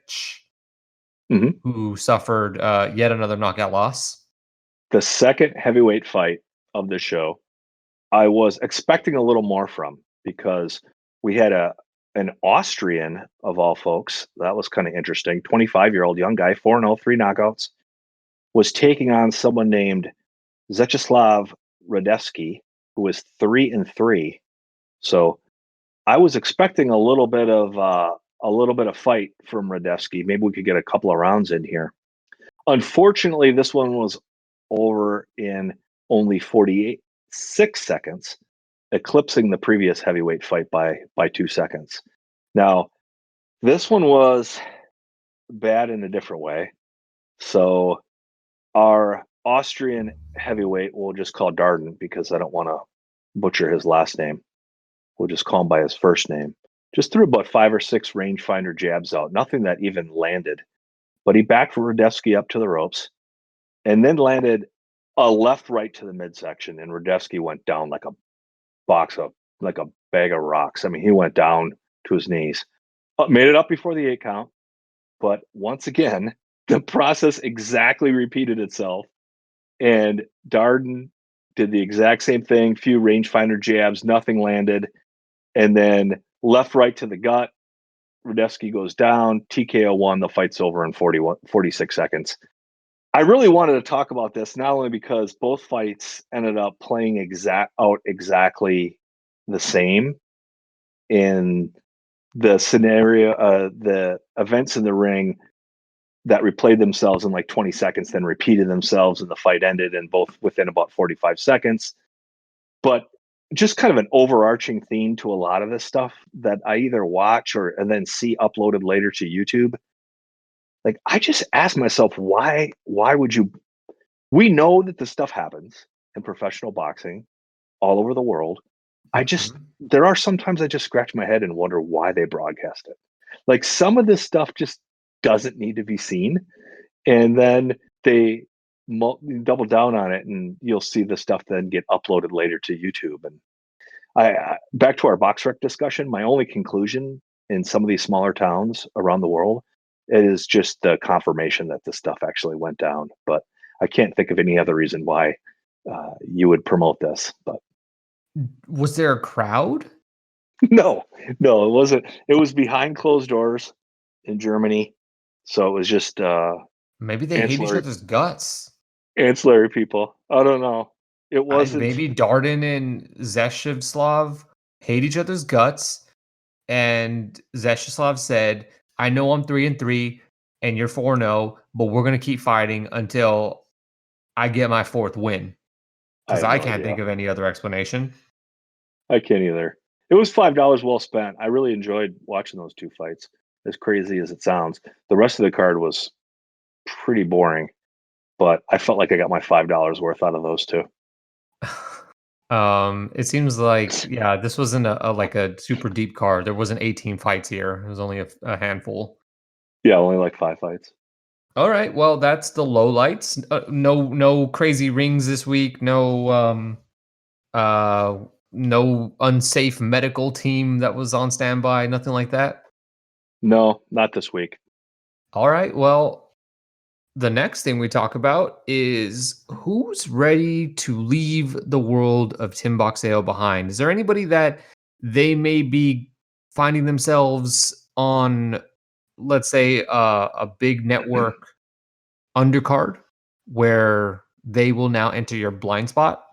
Mhm. who suffered yet another knockout loss? The second heavyweight fight of the show, I was expecting a little more from, because we had an Austrian of all folks. That was kind of interesting. 25-year-old young guy, 4-0, 3 knockouts, was taking on someone named Vyacheslav Radevsky, who was 3-3. So I was expecting a little bit of fight from Radevsky. Maybe we could get a couple of rounds in here. Unfortunately, this one was over in only 46 seconds, eclipsing the previous heavyweight fight by 2 seconds. Now, this one was bad in a different way. So our Austrian heavyweight, we'll just call Darden because I don't want to butcher his last name. we'll just call him by his first name, just threw about 5 or 6 rangefinder jabs out, nothing that even landed. But he backed Radevsky up to the ropes and then landed a left right to the midsection. And Radevsky went down like a like a bag of rocks. I mean, he went down to his knees. Made it up before the 8 count. But once again, the process exactly repeated itself. And Darden did the exact same thing, few rangefinder jabs, nothing landed. And then left, right to the gut. Radevsky goes down, TKO 1, the fight's over in 46 seconds. I really wanted to talk about this, not only because both fights ended up playing exactly the same in the scenario, the events in the ring that replayed themselves in like 20 seconds, then repeated themselves, and the fight ended in both within about 45 seconds. But just kind of an overarching theme to a lot of this stuff that I either watch or and then see uploaded later to YouTube. Like, I just ask myself, why would you? We know that this stuff happens in professional boxing all over the world. Mhm. There are sometimes I just scratch my head and wonder why they broadcast it. Like, some of this stuff just doesn't need to be seen, and then they double down on it, and you'll see the stuff then get uploaded later to YouTube. And back to our box rec discussion, my only conclusion in some of these smaller towns around the world is just the confirmation that this stuff actually went down. But I can't think of any other reason why you would promote this. But Was there a crowd? no, no, it wasn't. It was behind closed doors in Germany, so it was just Maybe they hate each ancillary other's guts. ancillary people. I don't know. It wasn't. Maybe Darden and Zeshevslav hate each other's guts, and Zeshevslav said, "I know I'm 3-3 and you're 4-0, but we're gonna keep fighting until I get my 4th win." I Because have I no can't idea. think of any other explanation. I can't either. It was $5 well spent. I really enjoyed watching those 2 fights, as crazy as it sounds. The rest of the card was pretty boring, but I felt like I got my $5 worth out of those 2. It seems like, yeah, this wasn't like a super deep card. There wasn't 18 fights here. It was only a handful. Yeah, only like 5 fights. All right, well, that's the lowlights. No crazy rings this week. Uh, no unsafe medical team that was on standby. Nothing like that. No, not this week. All right, well, the next thing we talk about is who's ready to leave the world of Tim Boxeo behind. Is there anybody that they may be finding themselves on, let's say, a big network undercard where they will now enter your blind spot?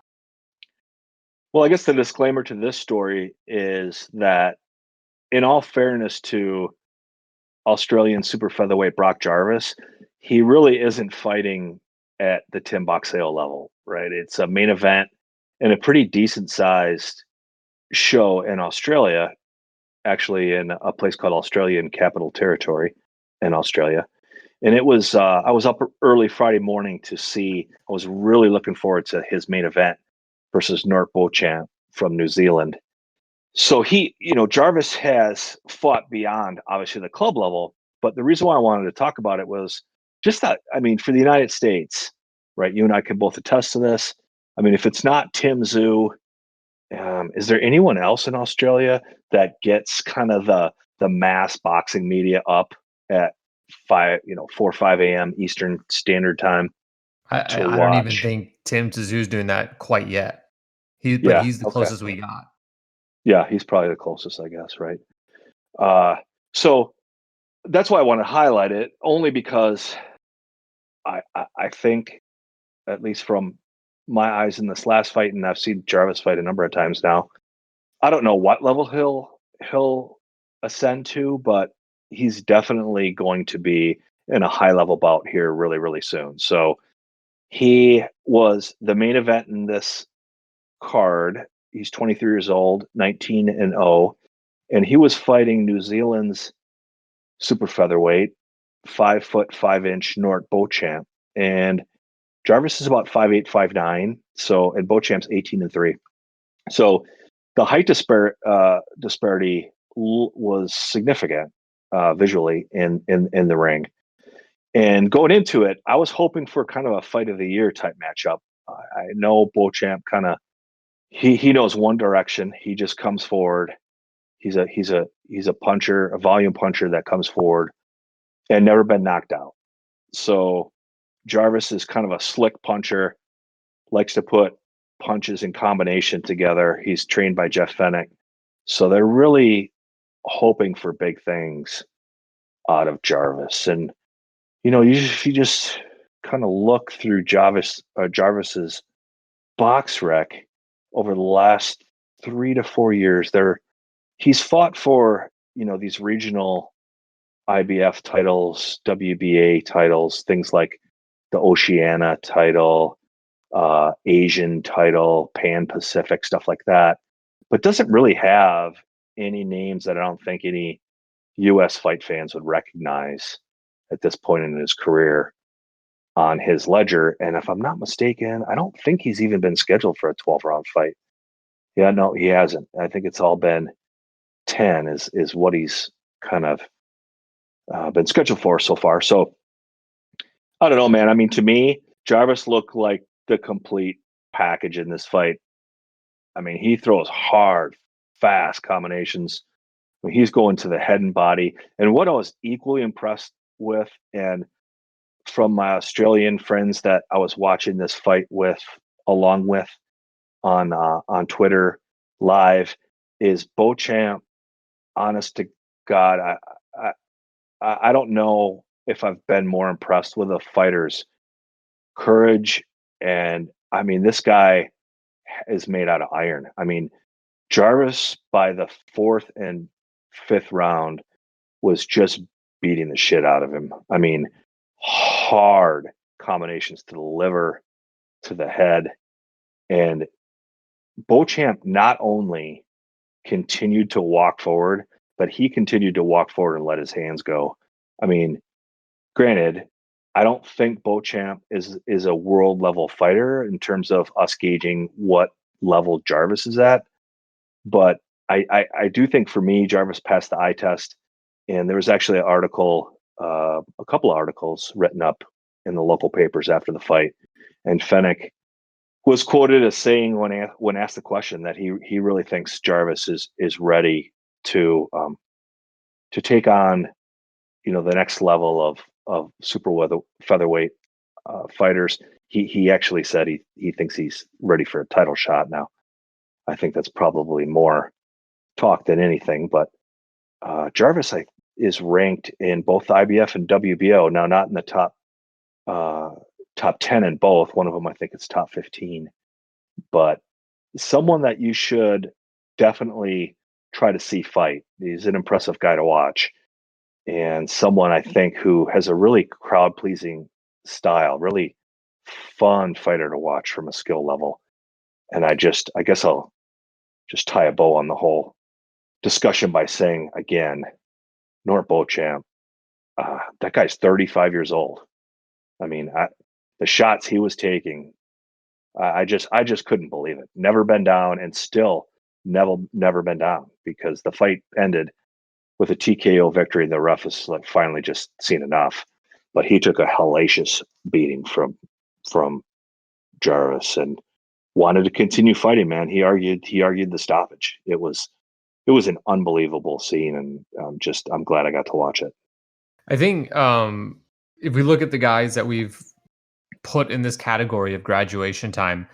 Well, I guess the disclaimer to this story is that, in all fairness to Australian super featherweight Brock Jarvis, he really isn't fighting at the Tim Boxeo level, right? It's a main event and a pretty decent sized show in Australia, actually in a place called Australian Capital Territory in Australia. And it was I was up early Friday morning to see. I was really looking forward to his main event versus Nort Beauchamp from New Zealand. So Jarvis has fought beyond obviously the club level, but the reason why I wanted to talk about it was just that. I mean, for the United States, right? You and I can both attest to this. I mean, if it's not Tim Zoo, is there anyone else in Australia that gets kind of the mass boxing media up at 4 or 5 a.m. Eastern Standard Time to I don't even watch? think Tim Tszou's doing that quite yet. But Yeah, he's the okay. closest we got. Yeah, he's probably the closest, I guess, right? Uh, so that's why I want to highlight it, only because I think, at least from my eyes in this last fight, and I've seen Jarvis fight a number of times now. I don't know what level he'll ascend to, but he's definitely going to be in a high level bout here really, really soon. So he was the main event in this card. He's 23 years old, 19-0, and he was fighting New Zealand's super featherweight, 5 foot 5 inch Nort Beauchamp. And Jarvis is about 5'8", 5'9". So, and Beauchamp's 18-3. So the height disparity was significant visually in the ring. And going into it, I was hoping for kind of a fight of the year type matchup. I know Beauchamp kind of he knows one direction. He just comes forward. He's a puncher, a volume puncher that comes forward and never been knocked out. So Jarvis is kind of a slick puncher, likes to put punches in combination together. He's trained by Jeff Fennick. So they're really hoping for big things out of Jarvis. And, if you just kind of look through Jarvis's box rec over the last 3 to 4 years, he's fought for, these regional IBF titles, WBA titles, things like the Oceania title, Asian title, Pan Pacific, stuff like that, but doesn't really have any names that I don't think any US fight fans would recognize at this point in his career on his ledger. And if I'm not mistaken, I don't think he's even been scheduled for a 12-round fight. Yeah, no, he hasn't. I think it's all been 10 is what he's kind of been scheduled for so far. So I don't know, man. I mean, to me, Jarvis looked like the complete package in this fight. I mean, he throws hard, fast combinations. I mean, he's going to the head and body. And what I was equally impressed with, and from my Australian friends that I was watching this fight with, along with on Twitter live, is Beauchamp. Honest to God, I don't know if I've been more impressed with a fighter's courage. And I mean, this guy is made out of iron. I mean, Jarvis by the fourth and fifth round was just beating the shit out of him. I mean, hard combinations to the liver, to the head. And Beauchamp not only continued to walk forward, but he continued to walk forward and let his hands go. I mean, granted, I don't think Beauchamp is a world level fighter in terms of us gauging what level Jarvis is at, but I do think for me Jarvis passed the eye test. And there was actually an article, a couple of articles written up in the local papers after the fight, and Fennick was quoted as saying when asked the question that he really thinks Jarvis is ready to take on the next level of featherweight fighters. He actually said he thinks he's ready for a title shot now. I think that's probably more talk than anything, but Jarvis is ranked in both the IBF and WBO now, not in the top 10 in both. One of them I think it's top 15, but someone that you should definitely try to see fight. He's an impressive guy to watch, and someone I think who has a really crowd pleasing style, really fun fighter to watch from a skill level. And I guess I'll just tie a bow on the whole discussion by saying again, Nort Beauchamp, that guy's 35 years old. I mean, the shots he was taking, I just couldn't believe it. Never been down, and still never been down, because the fight ended with a TKO victory. The ref was like finally just seen enough, but he took a hellacious beating from Jarvis and wanted to continue fighting. Man, he argued the stoppage. It was an unbelievable scene, and I'm glad I got to watch it. I think if we look at the guys that we've put in this category of graduation time,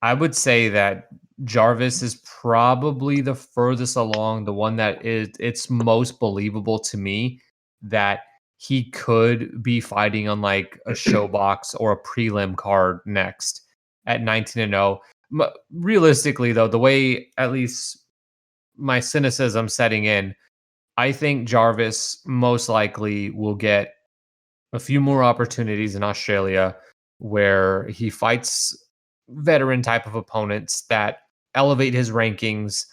I would say that Jarvis is probably the furthest along, the one that it's most believable to me that he could be fighting on like a showbox or a prelim card next at 19-0. Realistically, though, the way at least my cynicism setting in, I think Jarvis most likely will get a few more opportunities in Australia where he fights veteran type of opponents that elevate his rankings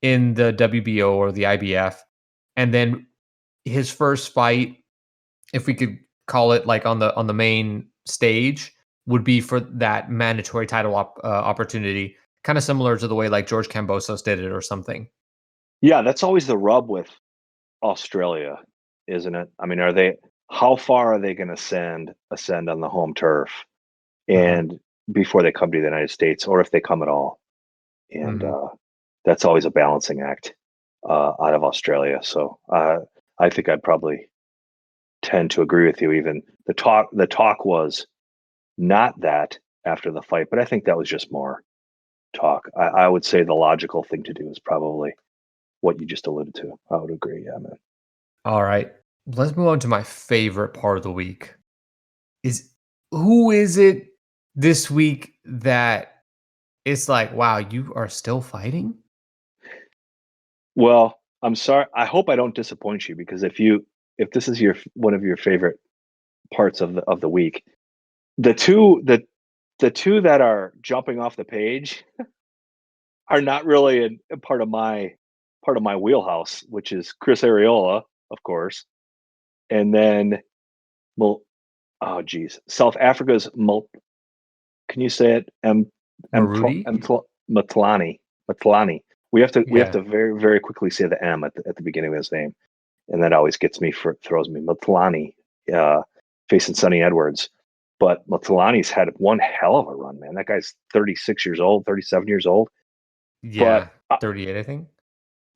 in the WBO or the IBF. And then his first fight, if we could call it like on the main stage, would be for that mandatory title opportunity kind of similar to the way like George Kambosos did it or something. Yeah, that's always the rub with Australia, isn't it? I mean, how far are they going to ascend on the home turf Hmm. and before they come to the United States, or if they come at all? And Hmm. that's always a balancing act out of Australia. So I think I'd probably tend to agree with you. Even the talk was not that after the fight, but I think that was just more talk. I would say the logical thing to do is probably what you just alluded to. I would agree. Yeah, man. All right. Let's move on to my favorite part of the week. Is who is it this week that it's like, wow, you are still fighting? Well, I'm sorry. I hope I don't disappoint you because if this is your one of your favorite parts of the week, the two that are jumping off the page are not really a part of my wheelhouse, which is Chris Areola, of course, and then well, oh geez, South Africa's can you say it? Marudi? Matlani. Matlani. We have Yeah. to very very quickly say the M at the beginning of his name, and that always gets me throws me. Matlani, uh, facing Sonny Edwards, but Matlani's had one hell of a run, man. That guy's 36 years old, 37 years old, but Yeah. 38, I think.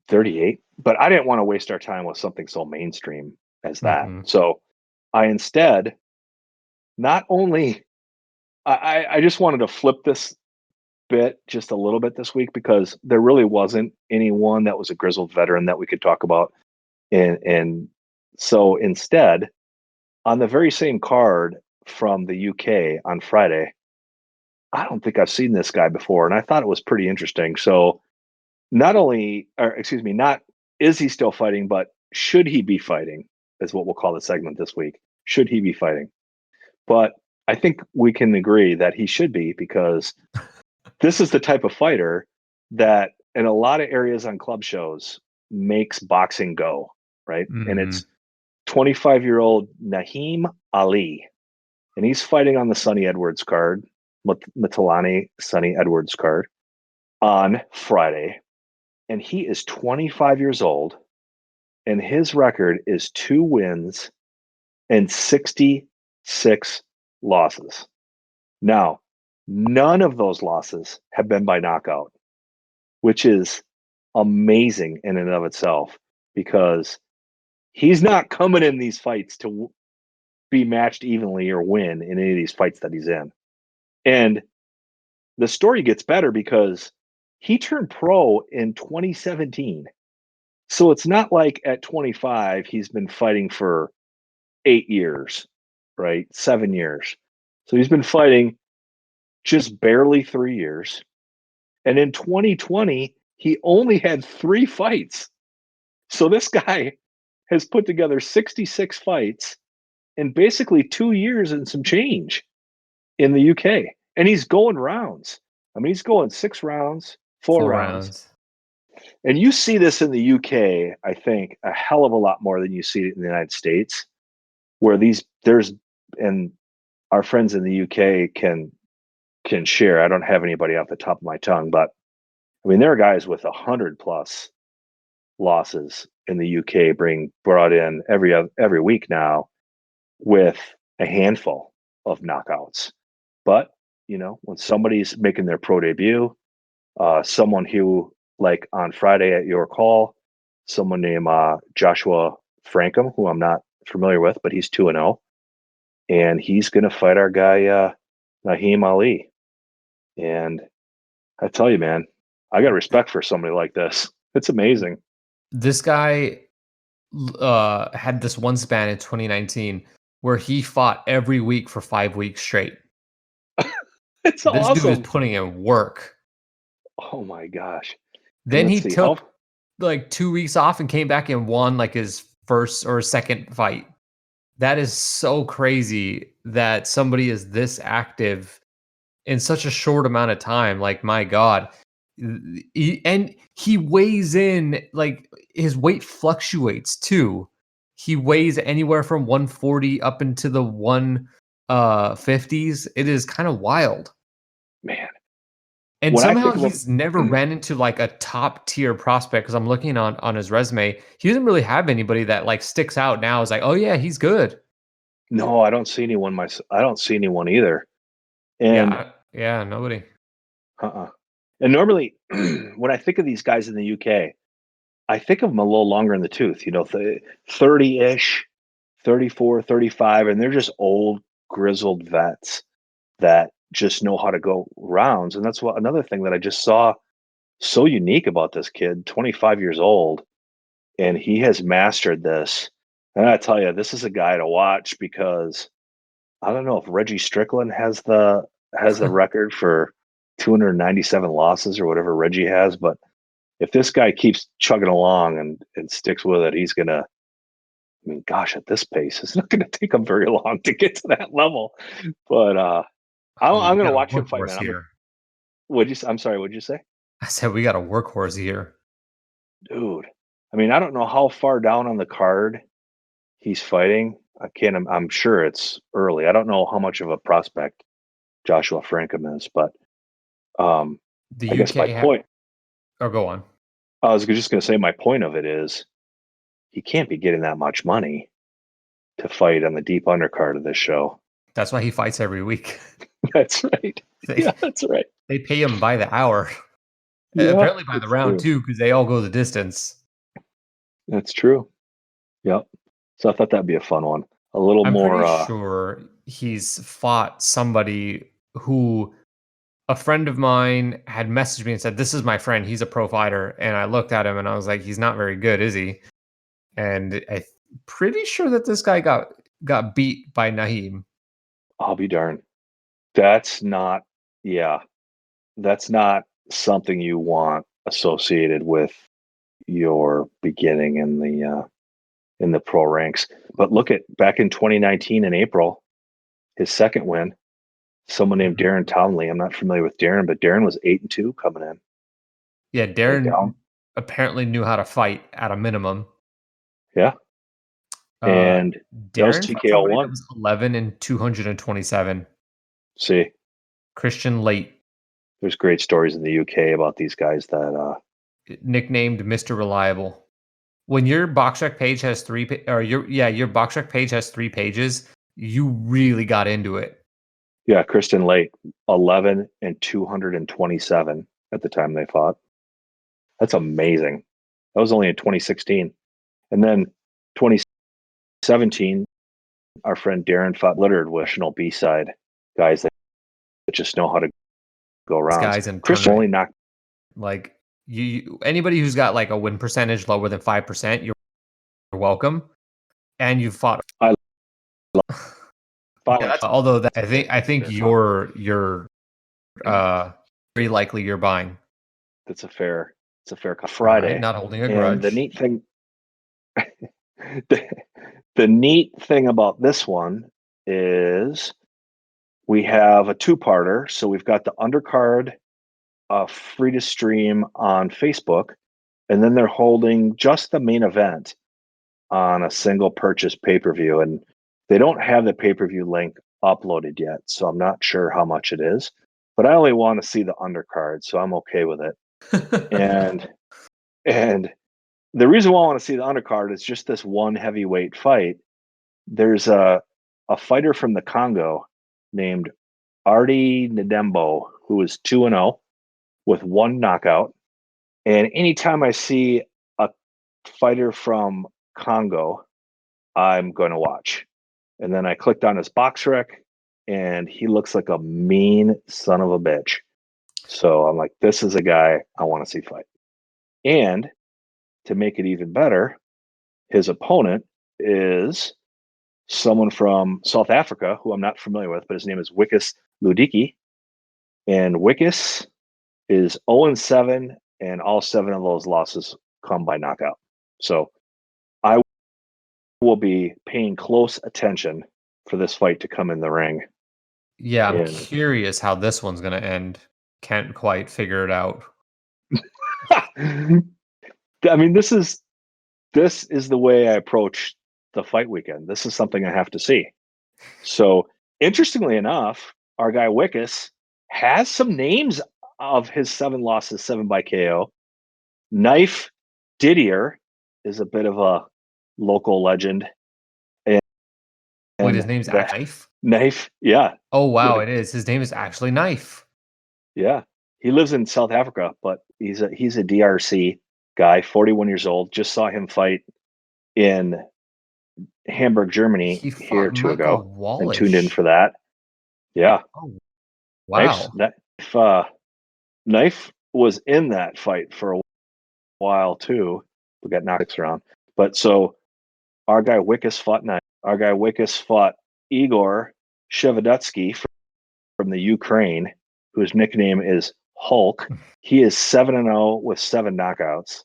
38. But I didn't want to waste our time with something so mainstream as that, Hmm. so I instead not only I just wanted to flip this bit just a little bit this week because there really wasn't anyone that was a grizzled veteran that we could talk about. And so instead, on the very same card from the UK on Friday, I don't think I've seen this guy before, and I thought it was pretty interesting. So not only, or excuse me, not is he still fighting, but should he be fighting, is what we'll call the segment this week. Should he be fighting? But I think we can agree that he should be because this is the type of fighter that in a lot of areas on club shows makes boxing go, right? And Hmm. it's 25-year-old Naheem Ali, and he's fighting on the Sonny Edwards card, Matalani Sonny Edwards card on Friday. And he is 25 years old, and his record is 2 wins and 66 losses. Now, none of those losses have been by knockout, which is amazing in and of itself because he's not coming in these fights to be matched evenly or win in any of these fights that he's in. And the story gets better because he turned pro in 2017. So it's not like at 25 he's been fighting for 8 years, right? 7 years. So he's been fighting just barely 3 years. And in 2020 he only had 3 fights. So this guy has put together 66 fights in basically 2 years and some change in the UK. And he's going rounds. I mean, he's going 6 rounds, 4 4 rounds. rounds. And you see this in the UK, I think, a hell of a lot more than you see it in the United States, where and our friends in the UK can share. I don't have anybody off the top of my tongue, but I mean, there are guys with 100 plus losses in the UK being brought in every week now with a handful of knockouts. But when somebody's making their pro debut, someone who like on Friday at your call, someone named Joshua Frankham, who I'm not familiar with, but he's 2-0, and he's going to fight our guy Naheem Ali. And I tell you, man, I got respect for somebody like this. It's amazing. This guy had this one span in 2019 where he fought every week for 5 weeks straight. It's This dude is awesome. putting in work. Oh my gosh. And Then let's he see how. took like 2 weeks off and came back and won like his first or second fight. That is so crazy that somebody is this active in such a short amount of time. Like, my God. And he weighs in, like, his weight fluctuates too. He weighs anywhere from 140 up into the 150s. It is kind of wild. Man. And when I somehow think about he's never ran into like a top tier prospect because I'm looking on his resume. He doesn't really have anybody that like sticks out now. Is like, oh yeah, he's good. no, I don't see anyone. I don't see anyone either. And Yeah, nobody. uh-uh. And normally, when I think of these guys in the UK, I think of them a little longer in the tooth. 30-ish, 34, 35, and they're just old grizzled vets that just know how to go rounds. And that's what another thing that I just saw so unique about this kid, 25 years old, and he has mastered this. And I tell you, this is a guy to watch because I don't know if Reggie Strickland has the record for 297 losses or whatever Reggie has, but if this guy keeps chugging along and sticks with it, he's gonna. I mean, gosh, at this pace, it's not going to take him very long to get to that level. But Oh, I'm we going to got a watch him fight, workhorse man. here. I'm sorry. What'd you say, I said we got a workhorse here. dude? I mean, I don't know how far down on the card he's fighting. I can't. I'm sure it's early. I don't know how much of a prospect Joshua Frankham is, but The I guess my UK. point. Oh, go on. I was just going to say my point of it is he can't be getting that much money to fight on the deep undercard of this show. That's why he fights every week. That's right. they Yeah, that's right. they pay him by the hour. Yeah, Apparently by the it's round true. too, because they all go the distance. That's true. Yep. So I thought that'd be a fun one. A little I'm more pretty sure he's fought somebody who a friend of mine had messaged me and said, "This is my friend. He's a pro fighter." And I looked at him and I was like, "He's not very good, is he?" And I'm pretty sure that this guy got beat by Naheem. I'll be darned. That's not yeah, that's not something you want associated with your beginning in the pro ranks. But look at back in 2019 in April, his second win, someone named Mhm. Darren Townley. I'm not familiar with Darren, but Darren was 8-2 coming in. Yeah, Like down. Darren apparently knew how to fight at a minimum. Yeah. Uh, And that was Darren fought TKO somebody that one. was 11 and 227. See, Christian Late, there's great stories in the UK about these guys that nicknamed Mr. Reliable. When your BoxRec page has your BoxRec page has 3 pages, you really got into it. yeah, Kristen Lake, 11 and 227 at the time they fought. That's amazing. That was only in 2016. And then 2017, our friend Darren fought littered with national B-side guys that just know how to go These rounds. guys in Christian tournament, only knocked. like anybody who's got like a win percentage lower than 5%, you're welcome. And you fought. I Yeah, finally. although that, I think That's not. you're very likely you're buying. That's a fair. It's a fair All right, Friday. not holding a And the grudge. neat thing, the, the neat thing about this one is we have a two-parter. So we've got the undercard free to stream on Facebook, and then they're holding just the main event on a single purchase pay-per-view. And they don't have the pay-per-view link uploaded yet, so I'm not sure how much it is. But I only want to see the undercard, so I'm okay with it. And and the reason why I want to see the undercard is just this one heavyweight fight. There's a fighter from the Congo named Artie Ndembo who is 2-0 with one knockout. And anytime I see a fighter from Congo, I'm going to watch. And then I clicked on his box rec, and he looks like a mean son of a bitch. So I'm like, this is a guy I want to see fight. And to make it even better, his opponent is someone from South Africa who I'm not familiar with, but his name is Wikus Ludiki. And Wikus is 0-7, and all 7 of those losses come by knockout. So I will be paying close attention for this fight to come in the ring. Yeah, I'm And curious how this one's gonna end. Can't quite figure it out. I mean, this is the way I approach the fight weekend. This is something I have to see. So interestingly enough, our guy Wikus has some names of his 7 losses, 7 by KO. Knife Didier is a bit of a local legend. Wait, his And name's the Knife? Knife, yeah, Oh, wow, it is. His name is actually Knife. yeah. He lives in South Africa, but he's a DRC guy, 41 years old. Just saw him fight in Hamburg, Germany He here fought two Michael ago and tuned in Wallish. for that. Yeah. Oh, Knife's wow. Knife, Knife was in that fight for a while too. We got knocked around. But so our guy Wickus fought Knife. Our guy Wickus fought Igor Shevedutsky from the Ukraine, whose nickname is Hulk. He is 7-0 with 7 knockouts.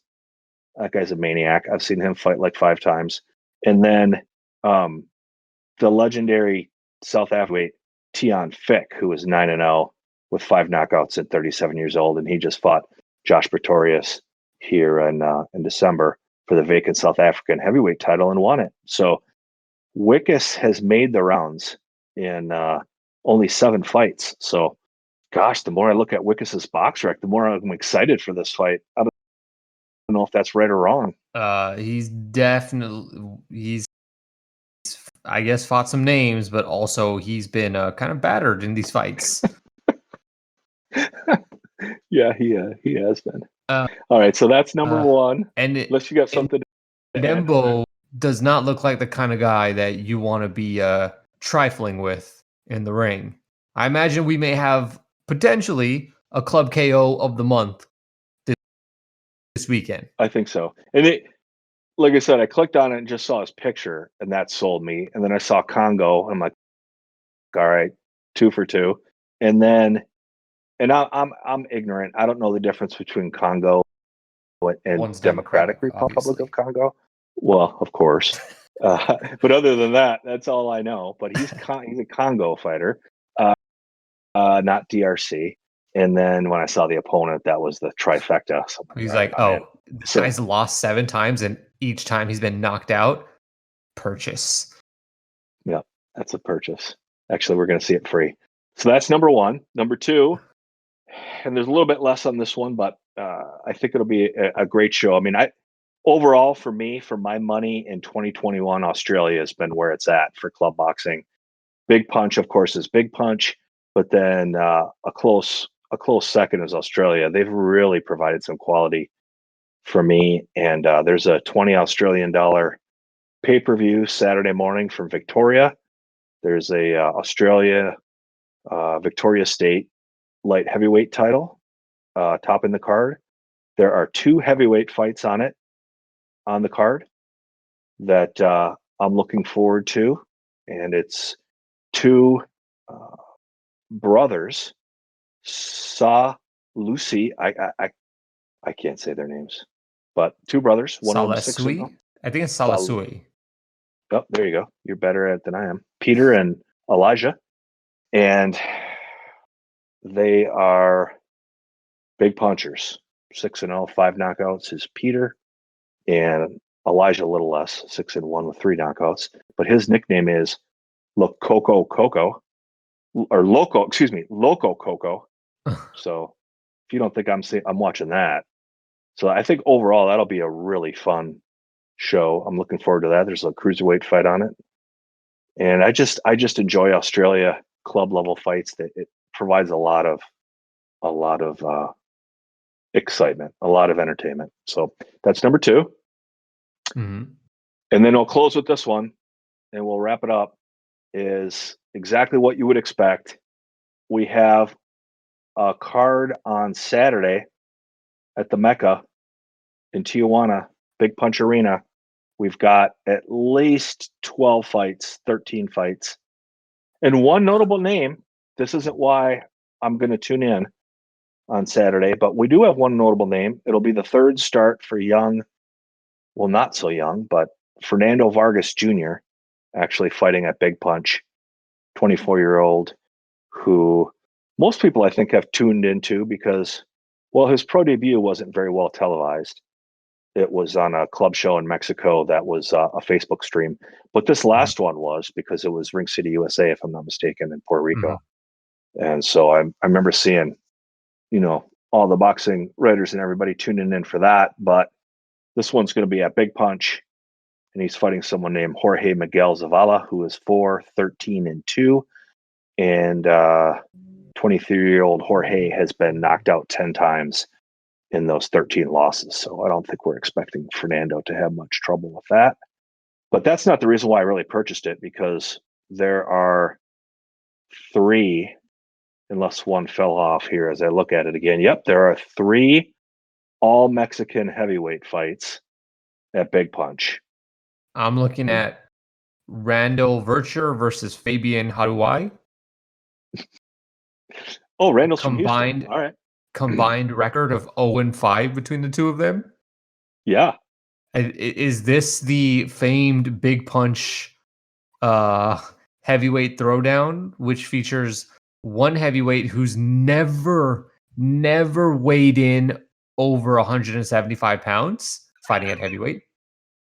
That guy's a maniac. I've seen him fight like 5 times. And then the legendary South African Tian Fick, who was 9-0 with 5 knockouts at 37 years old, and he just fought Josh Pretorius here in December for the vacant South African heavyweight title and won it. So Wickus has made the rounds in only 7 fights. So, gosh, the more I look at Wickus's box rec, the more I'm excited for this fight. I don't know if that's right or wrong. He's I guess fought some names, but also he's been kind of battered in these fights. Yeah, he has been. Uh, All right, so that's number uh, one. and Unless you got something to add. Dembo does not look like the kind of guy that you want to be trifling with in the ring. I imagine we may have potentially a club KO of the month this weekend. I think so. And like I said, I clicked on it and just saw his picture, and that sold me. And then I saw Congo, and I'm like, all right, 2 for 2. And then, and I'm ignorant. I don't know the difference between Congo and One's Democratic Democratic, Republic of obviously. Congo. Well, of course. But other than that, that's all I know. But he's a Congo fighter, not DRC. And then when I saw the opponent, that was the trifecta. So I'm like, He's all right, like, I'm in. oh, this So guy's lost 7 times, and each time he's been knocked out. Purchase. yeah, that's a purchase. Actually, we're going to see it free. So that's number one. Number two, and there's a little bit less on this one, but I think it'll be a great show. I mean, overall for me, for my money in 2021, Australia has been where it's at for club boxing. Big Punch, of course, is Big Punch, but then a close second is Australia. They've really provided some quality for me, and there's a $20 pay-per-view Saturday morning from Victoria. There's a Australia Victoria State light heavyweight title topping the card. There are 2 heavyweight fights on the card that I'm looking forward to, and it's 2 uh, brothers, Sa Lucy. I can't say their names, but 2 brothers. One of them 6-0. Salasui? I think it's Sal. Salasui. Oh, there you go. You're better at it than I am. Peter and Elijah, and they are big punchers. 6-0, 5 knockouts is Peter, and Elijah a little less, 6-1 with 3 knockouts. But his nickname is Loco Coco, or Loco, excuse me, Loco Coco. So if you don't think I'm watching that. So I think overall that'll be a really fun show. I'm looking forward to that. There's a cruiserweight fight on it, and I just enjoy Australia club level fights. That it provides a lot of excitement, a lot of entertainment. So that's number 2. Mhm. And then I'll close with this one and we'll wrap it up. Is exactly what you would expect. We have a card on Saturday at the Mecca in Tijuana, Big Punch Arena. We've got at least 12 fights, 13 fights, and one notable name. This isn't why I'm going to tune in on Saturday, but we do have one notable name. It'll be the 3rd start for young, well, not so young, but Fernando Vargas Jr. actually fighting at Big Punch, 24-year-old, who most people I think have tuned into because, well, his pro debut wasn't very well televised. It was on a club show in Mexico that was a Facebook stream. But this Mhm. last one was because it was Ring City, USA, if I'm not mistaken, in Puerto Mhm. Rico. And so I remember seeing all the boxing writers and everybody tuning in for that. But this one's going to be at Big Punch, and he's fighting someone named Jorge Miguel Zavala, who is 4-13-2, and 23-year-old Jorge has been knocked out 10 times in those 13 losses. So I don't think we're expecting Fernando to have much trouble with that. But that's not the reason why I really purchased it, because there are 3, unless one fell off here as I look at it again. Yep, there are 3 all Mexican heavyweight fights at Big Punch. I'm looking at Randall Vircher versus Fabian Haruai. Oh, Randall's from Houston. All right. Combined record of 0-5 between the two of them. Yeah. Is this the famed Big Punch heavyweight throwdown, which features one heavyweight who's never weighed in over 175 pounds fighting at heavyweight?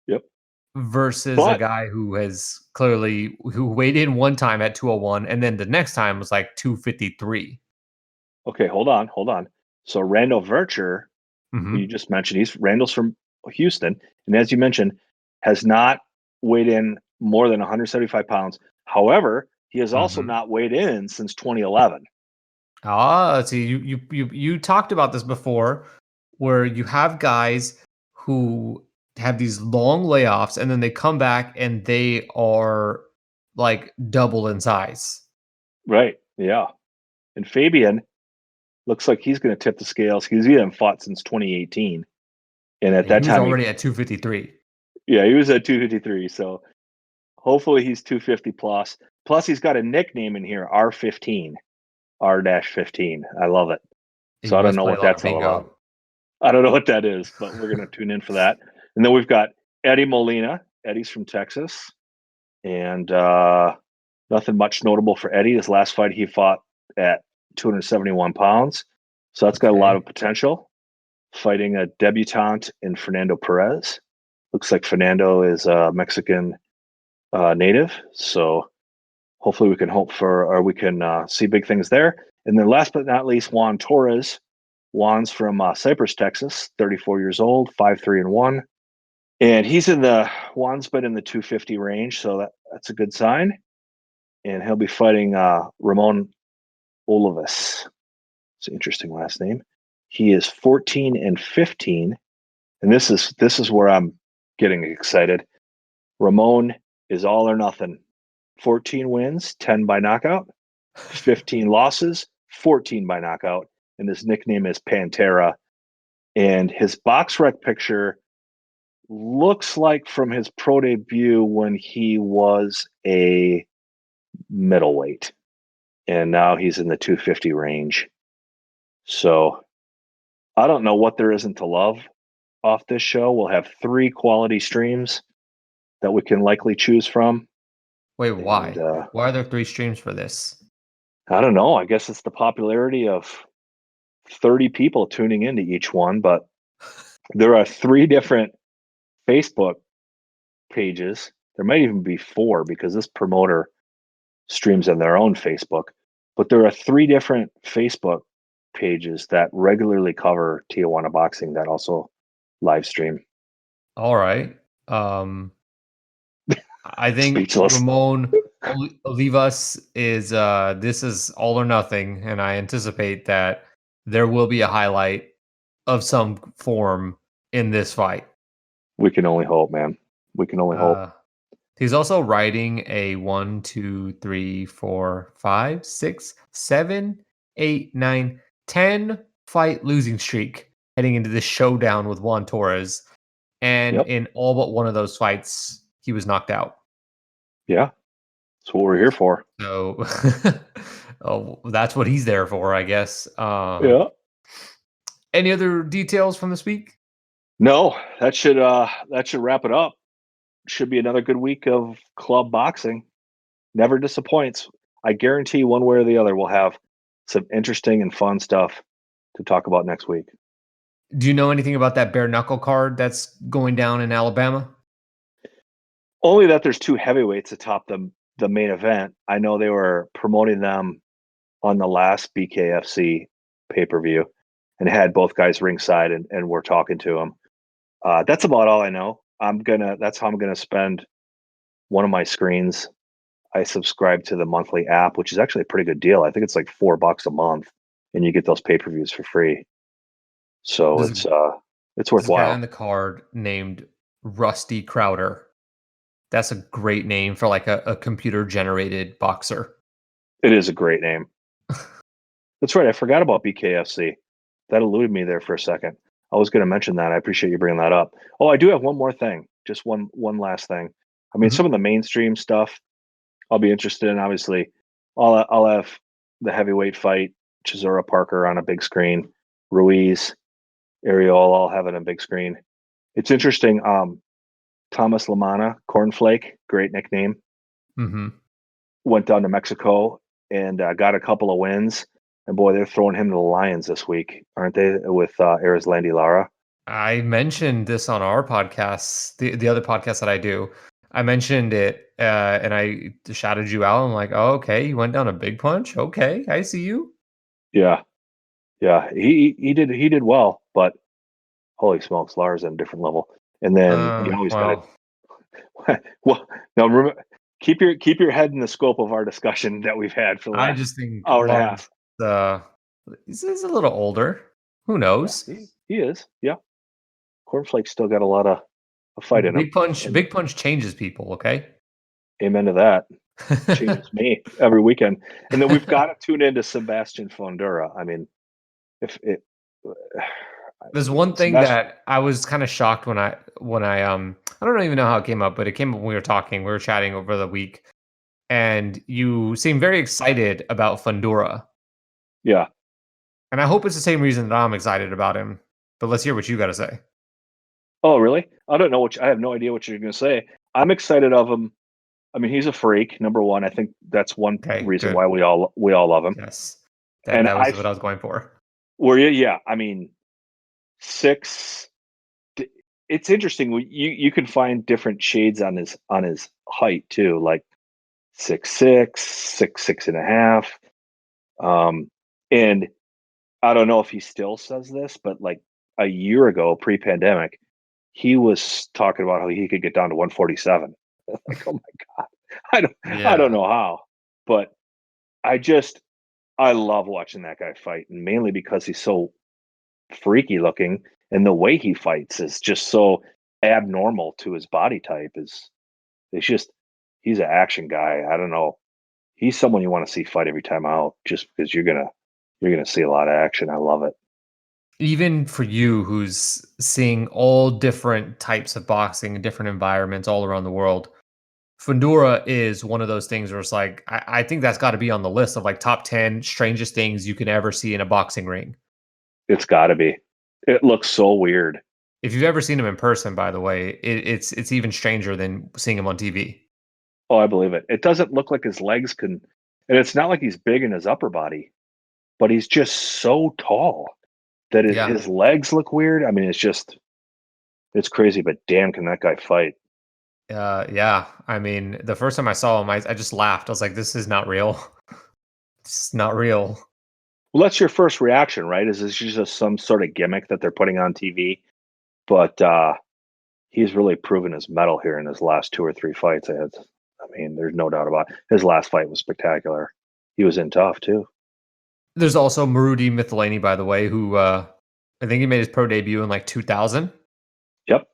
Yep. Versus a guy who weighed in one time at 201 and then the next time was like 253. Okay, hold on. So Randall Vircher, who you just mentioned, Randall's from Houston, and as you mentioned, has not weighed in more than 175 pounds. However, he has also not weighed in since 2011. See, you talked about this before, where you have guys who have these long layoffs and then they come back and they are like double in size. Right. Yeah. And Fabian looks like he's going to tip the scales. He hasn't fought since 2018. And at that time, he was already at 253. Yeah, he was at 253. So hopefully he's 250 plus. Plus, he's got a nickname in here, R15, R-15. I love it. So I don't know what that's all about. I don't know what that is, but we're going to tune in for that. And then we've got Eddie Molina. Eddie's from Texas. And nothing much notable for Eddie. His last fight, he fought at 271 pounds. So that's got a lot of potential. Fighting a debutante in Fernando Perez. Looks like Fernando is a Mexican native. So hopefully we can see big things there. And then last but not least, Juan Torres. Juan's from Cypress, Texas, 34 years old, 5-3-1. And Juan's been in the 250 range, so that's a good sign. And he'll be fighting Ramon Olives. It's an interesting last name. He is 14-15, and this is where I'm getting excited. Ramon is all or nothing. 14 wins, 10 by knockout. 15 losses, 14 by knockout. And his nickname is Pantera. And his BoxRec picture looks like from his pro debut when he was a middleweight. And now he's in the 250 range. So I don't know what there isn't to love off this show. We'll have 3 quality streams that we can likely choose from. Wait, why? Why are there 3 streams for this? I don't know. I guess it's the popularity of 30 people tuning into each one, but there are 3 different Facebook pages. There might even be 4 because this promoter streams on their own Facebook. But there are 3 different Facebook pages that regularly cover Tijuana boxing that also live stream. All right. I think Speechless. Ramon Olivas is this is all or nothing, and I anticipate that there will be a highlight of some form in this fight. We can only hope, man. We can only hope. He's also riding a 1, 2, 3, 4, 5, 6, 7, 8, 9, 10 fight losing streak heading into this showdown with Juan Torres. And in all but one of those fights, he was knocked out. Yeah. That's what we're here for. So that's what he's there for, I guess. Yeah. Any other details from this week? No, that should wrap it up. Should be another good week of club boxing. Never disappoints. I guarantee one way or the other we'll have some interesting and fun stuff to talk about next week. Do you know anything about that bare knuckle card that's going down in Alabama? Only that there's 2 heavyweights atop the main event. I know they were promoting them on the last BKFC pay-per-view, and had both guys ringside, and we're talking to them. That's about all I know. That's how I'm gonna spend one of my screens. I subscribe to the monthly app, which is actually a pretty good deal. I think it's like $4 a month, and you get those pay-per-views for free. So There's, it's there's a guy on worthwhile. the card named Rusty Crowder. That's a great name for like a computer generated boxer. It is a great name. That's right. I forgot about BKFC. That eluded me there for a second. I was going to mention that. I appreciate you bringing that up. Oh, I do have one more thing. Just one last thing. I mean, Mhm. some of the mainstream stuff I'll be interested in. Obviously, I'll have the heavyweight fight, Chisora Parker on a big screen, Ruiz, Ariel, all have it on a big screen. It's interesting. Thomas Lamana, Cornflake, great nickname, Mhm. went down to Mexico and got a couple of wins. And boy, they're throwing him to the Lions this week, aren't they? With Erislandy Lara. I mentioned this on our podcast, the other podcast that I do. I mentioned it, and I shouted you out. I'm like, "Oh, okay, you went down a big punch. Okay, I see you." Yeah, yeah, he did well, but holy smokes, Lara's at a different level. And then you always got Well, to well. Now remember, keep your head in the scope of our discussion that we've had for the I last just think hour and a Lars, half. uh, he's a little older. Who Yeah, knows? he is. Yeah, Cornflake's still got a lot of a fight in him, and Big punch changes people. Okay. amen to that. Changes me every weekend. And then we've got to tune into Sebastian Fondura. I mean, if it There's one thing Sebastian, that I was kind of shocked when I don't even know how it came up, but it came up when we were talking. We were chatting over the week, and you seem very excited about Fundora. yeah. And I hope it's the same reason that I'm excited about him. But let's hear what you got to say. Oh, really? I don't know I have no idea what you're going to say. I'm excited of him. I mean, he's a freak. Number one, I think that's one Okay, reason good. why we all love him. Yes, And that was what I was going for. were you? Yeah. I mean, six. It's interesting. You can find different shades on his height too, like 6'6", 6'6.5". And I don't know if he still says this, but like a year ago, pre-pandemic, he was talking about how he could get down to 147. Like, oh my god, I don't Yeah. know how, but I just I love watching that guy fight, and mainly because he's so freaky looking, and the way he fights is just so abnormal to his body type. It's just he's an action guy. I don't know. He's someone you want to see fight every time out, just because you're gonna see a lot of action. I love it. Even for you, who's seeing all different types of boxing in different environments all around the world, Fundora is one of those things where it's like, I think that's got to be on the list of like top 10 strangest things you can ever see in a boxing ring. It's got to be. It looks so weird. If you've ever seen him in person, by the way, it's even stranger than seeing him on TV. Oh, I believe it. It doesn't look like his legs can, and it's not like he's big in his upper body, but he's just so tall that Yeah. his legs look weird. I mean, it's crazy, but damn, can that guy fight? Yeah. I mean, the first time I saw him, I just laughed. I was like, this is not real. It's not real. Well, that's your first reaction, right? Is this just some sort of gimmick that they're putting on TV? But he's really proven his mettle here in his last two or three fights. I mean, there's no doubt about it. His last fight was spectacular. He was in tough too. There's also Marudi Mithelani, by the way, who I think he made his pro debut in like 2000. Yep.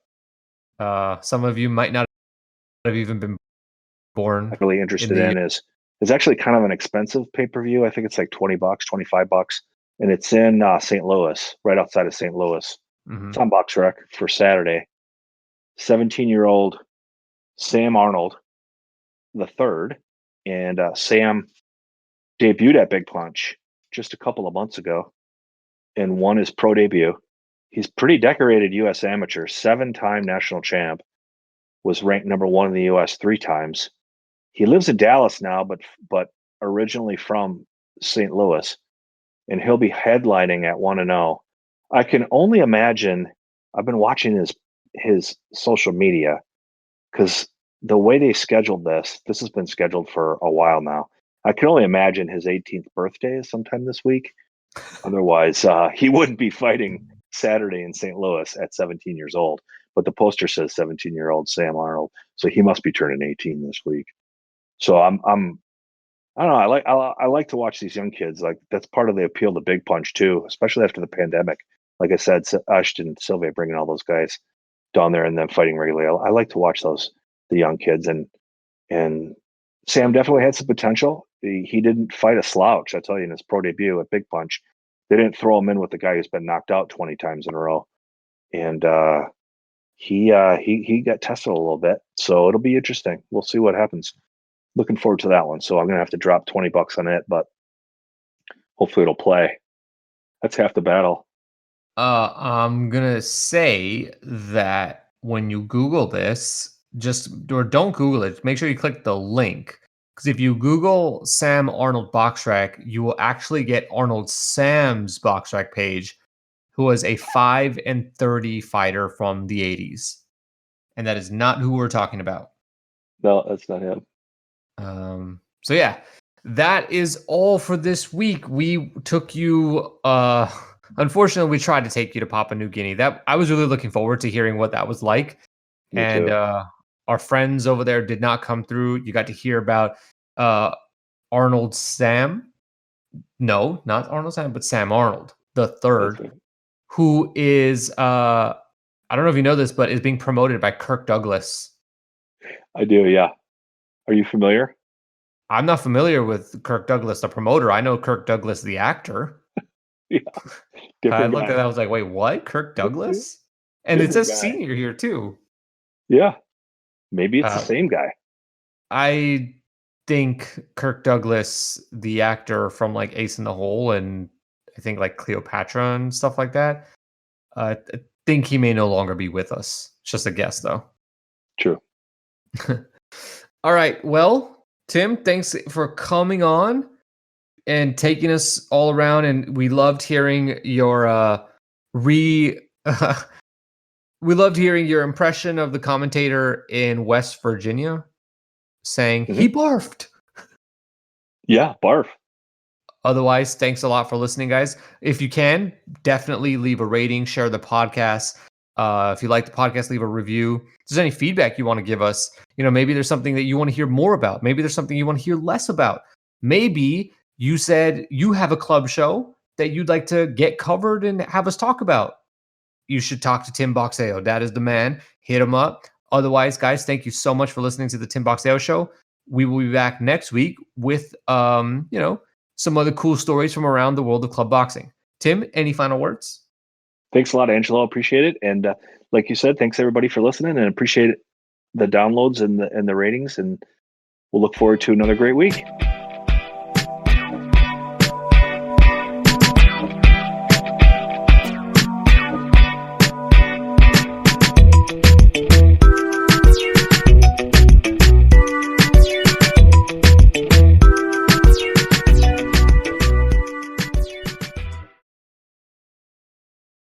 Some of you might not have even been born I'm really in interested the year. in is it's actually kind of an expensive pay-per-view. I think it's like $20, $25, and it's in St. Louis, right outside of St. Louis. It's Mhm. on BoxRec for Saturday. 17-year-old Sam Arnold the third, and Sam debuted at Big Punch just a couple of months ago and won his pro debut. He's pretty decorated U.S. amateur, 7-time national champ, was ranked number one in the U.S. 3 times. He lives in Dallas now, but originally from St. Louis, and he'll be headlining at 1-0. I can only imagine. I've been watching his social media because the way they scheduled this has been scheduled for a while now. I can only imagine his 18th birthday is sometime this week. Otherwise, he wouldn't be fighting Saturday in St. Louis at 17 years old. But the poster says 17-year-old Sam Arnold, so he must be turning 18 this week. So I don't know. I like to watch these young kids. Like that's part of the appeal to Big Punch too, especially after the pandemic. Like I said, Ashton and Sylvia bringing all those guys down there and then fighting regularly. I like to watch the young kids, and Sam definitely had some potential. He didn't fight a slouch. I tell you, in his pro debut at Big Punch, they didn't throw him in with the guy who's been knocked out 20 times in a row, and he got tested a little bit. So it'll be interesting. We'll see what happens. Looking forward to that one. So I'm gonna have to drop $20 on it, but hopefully it'll play. That's half the battle. I'm gonna say that when you Google this, just or don't Google it. Make sure you click the link because if you Google Sam Arnold box track, you will actually get Arnold Sam's box track page, who was a 5-30 fighter from the 80s, and that is not who we're talking about. No, that's not him. So yeah, that is all for this week. We took you unfortunately we tried to take you to Papua New Guinea. That I was really looking forward to hearing what that was like. Me And too. our friends over there did not come through. You got to hear about Arnold Sam. No, not Arnold Sam, but Sam Arnold, the That's third, it. who is I don't know if you know this, but is being promoted by Kirk Douglas. I do. Yeah. Are you familiar? I'm not familiar with Kirk Douglas, the promoter. I know Kirk Douglas, the actor. Yeah. I Different looked at guy. that, I was like, wait, what? Kirk Douglas? And it Different says guy. senior here too. Yeah. Maybe it's the Uh, same guy. I think Kirk Douglas, the actor from like Ace in the Hole and I think like Cleopatra and stuff like that, I think he may no longer be with us. It's just a guess though. True. All right. Well, Tim, thanks for coming on and taking us all around. And we loved hearing your re. we loved hearing your impression of the commentator in West Virginia saying Hmm. he barfed. Yeah. Barf. Otherwise, thanks a lot for listening, guys. If you can, definitely leave a rating, share the podcast. If you like the podcast, leave a review. If there's any feedback you want to give us, maybe there's something that you want to hear more about. Maybe there's something you want to hear less about. Maybe you said you have a club show that you'd like to get covered and have us talk about. You should talk to Tim Boxeo. That is the man. Hit him up. Otherwise, guys, thank you so much for listening to the Tim Boxeo Show. We will be back next week with some other cool stories from around the world of club boxing. Tim, any final words? Thanks a lot, Angelo. Appreciate it. And like you said, thanks everybody for listening, and appreciate the downloads and the ratings. And we'll look forward to another great week.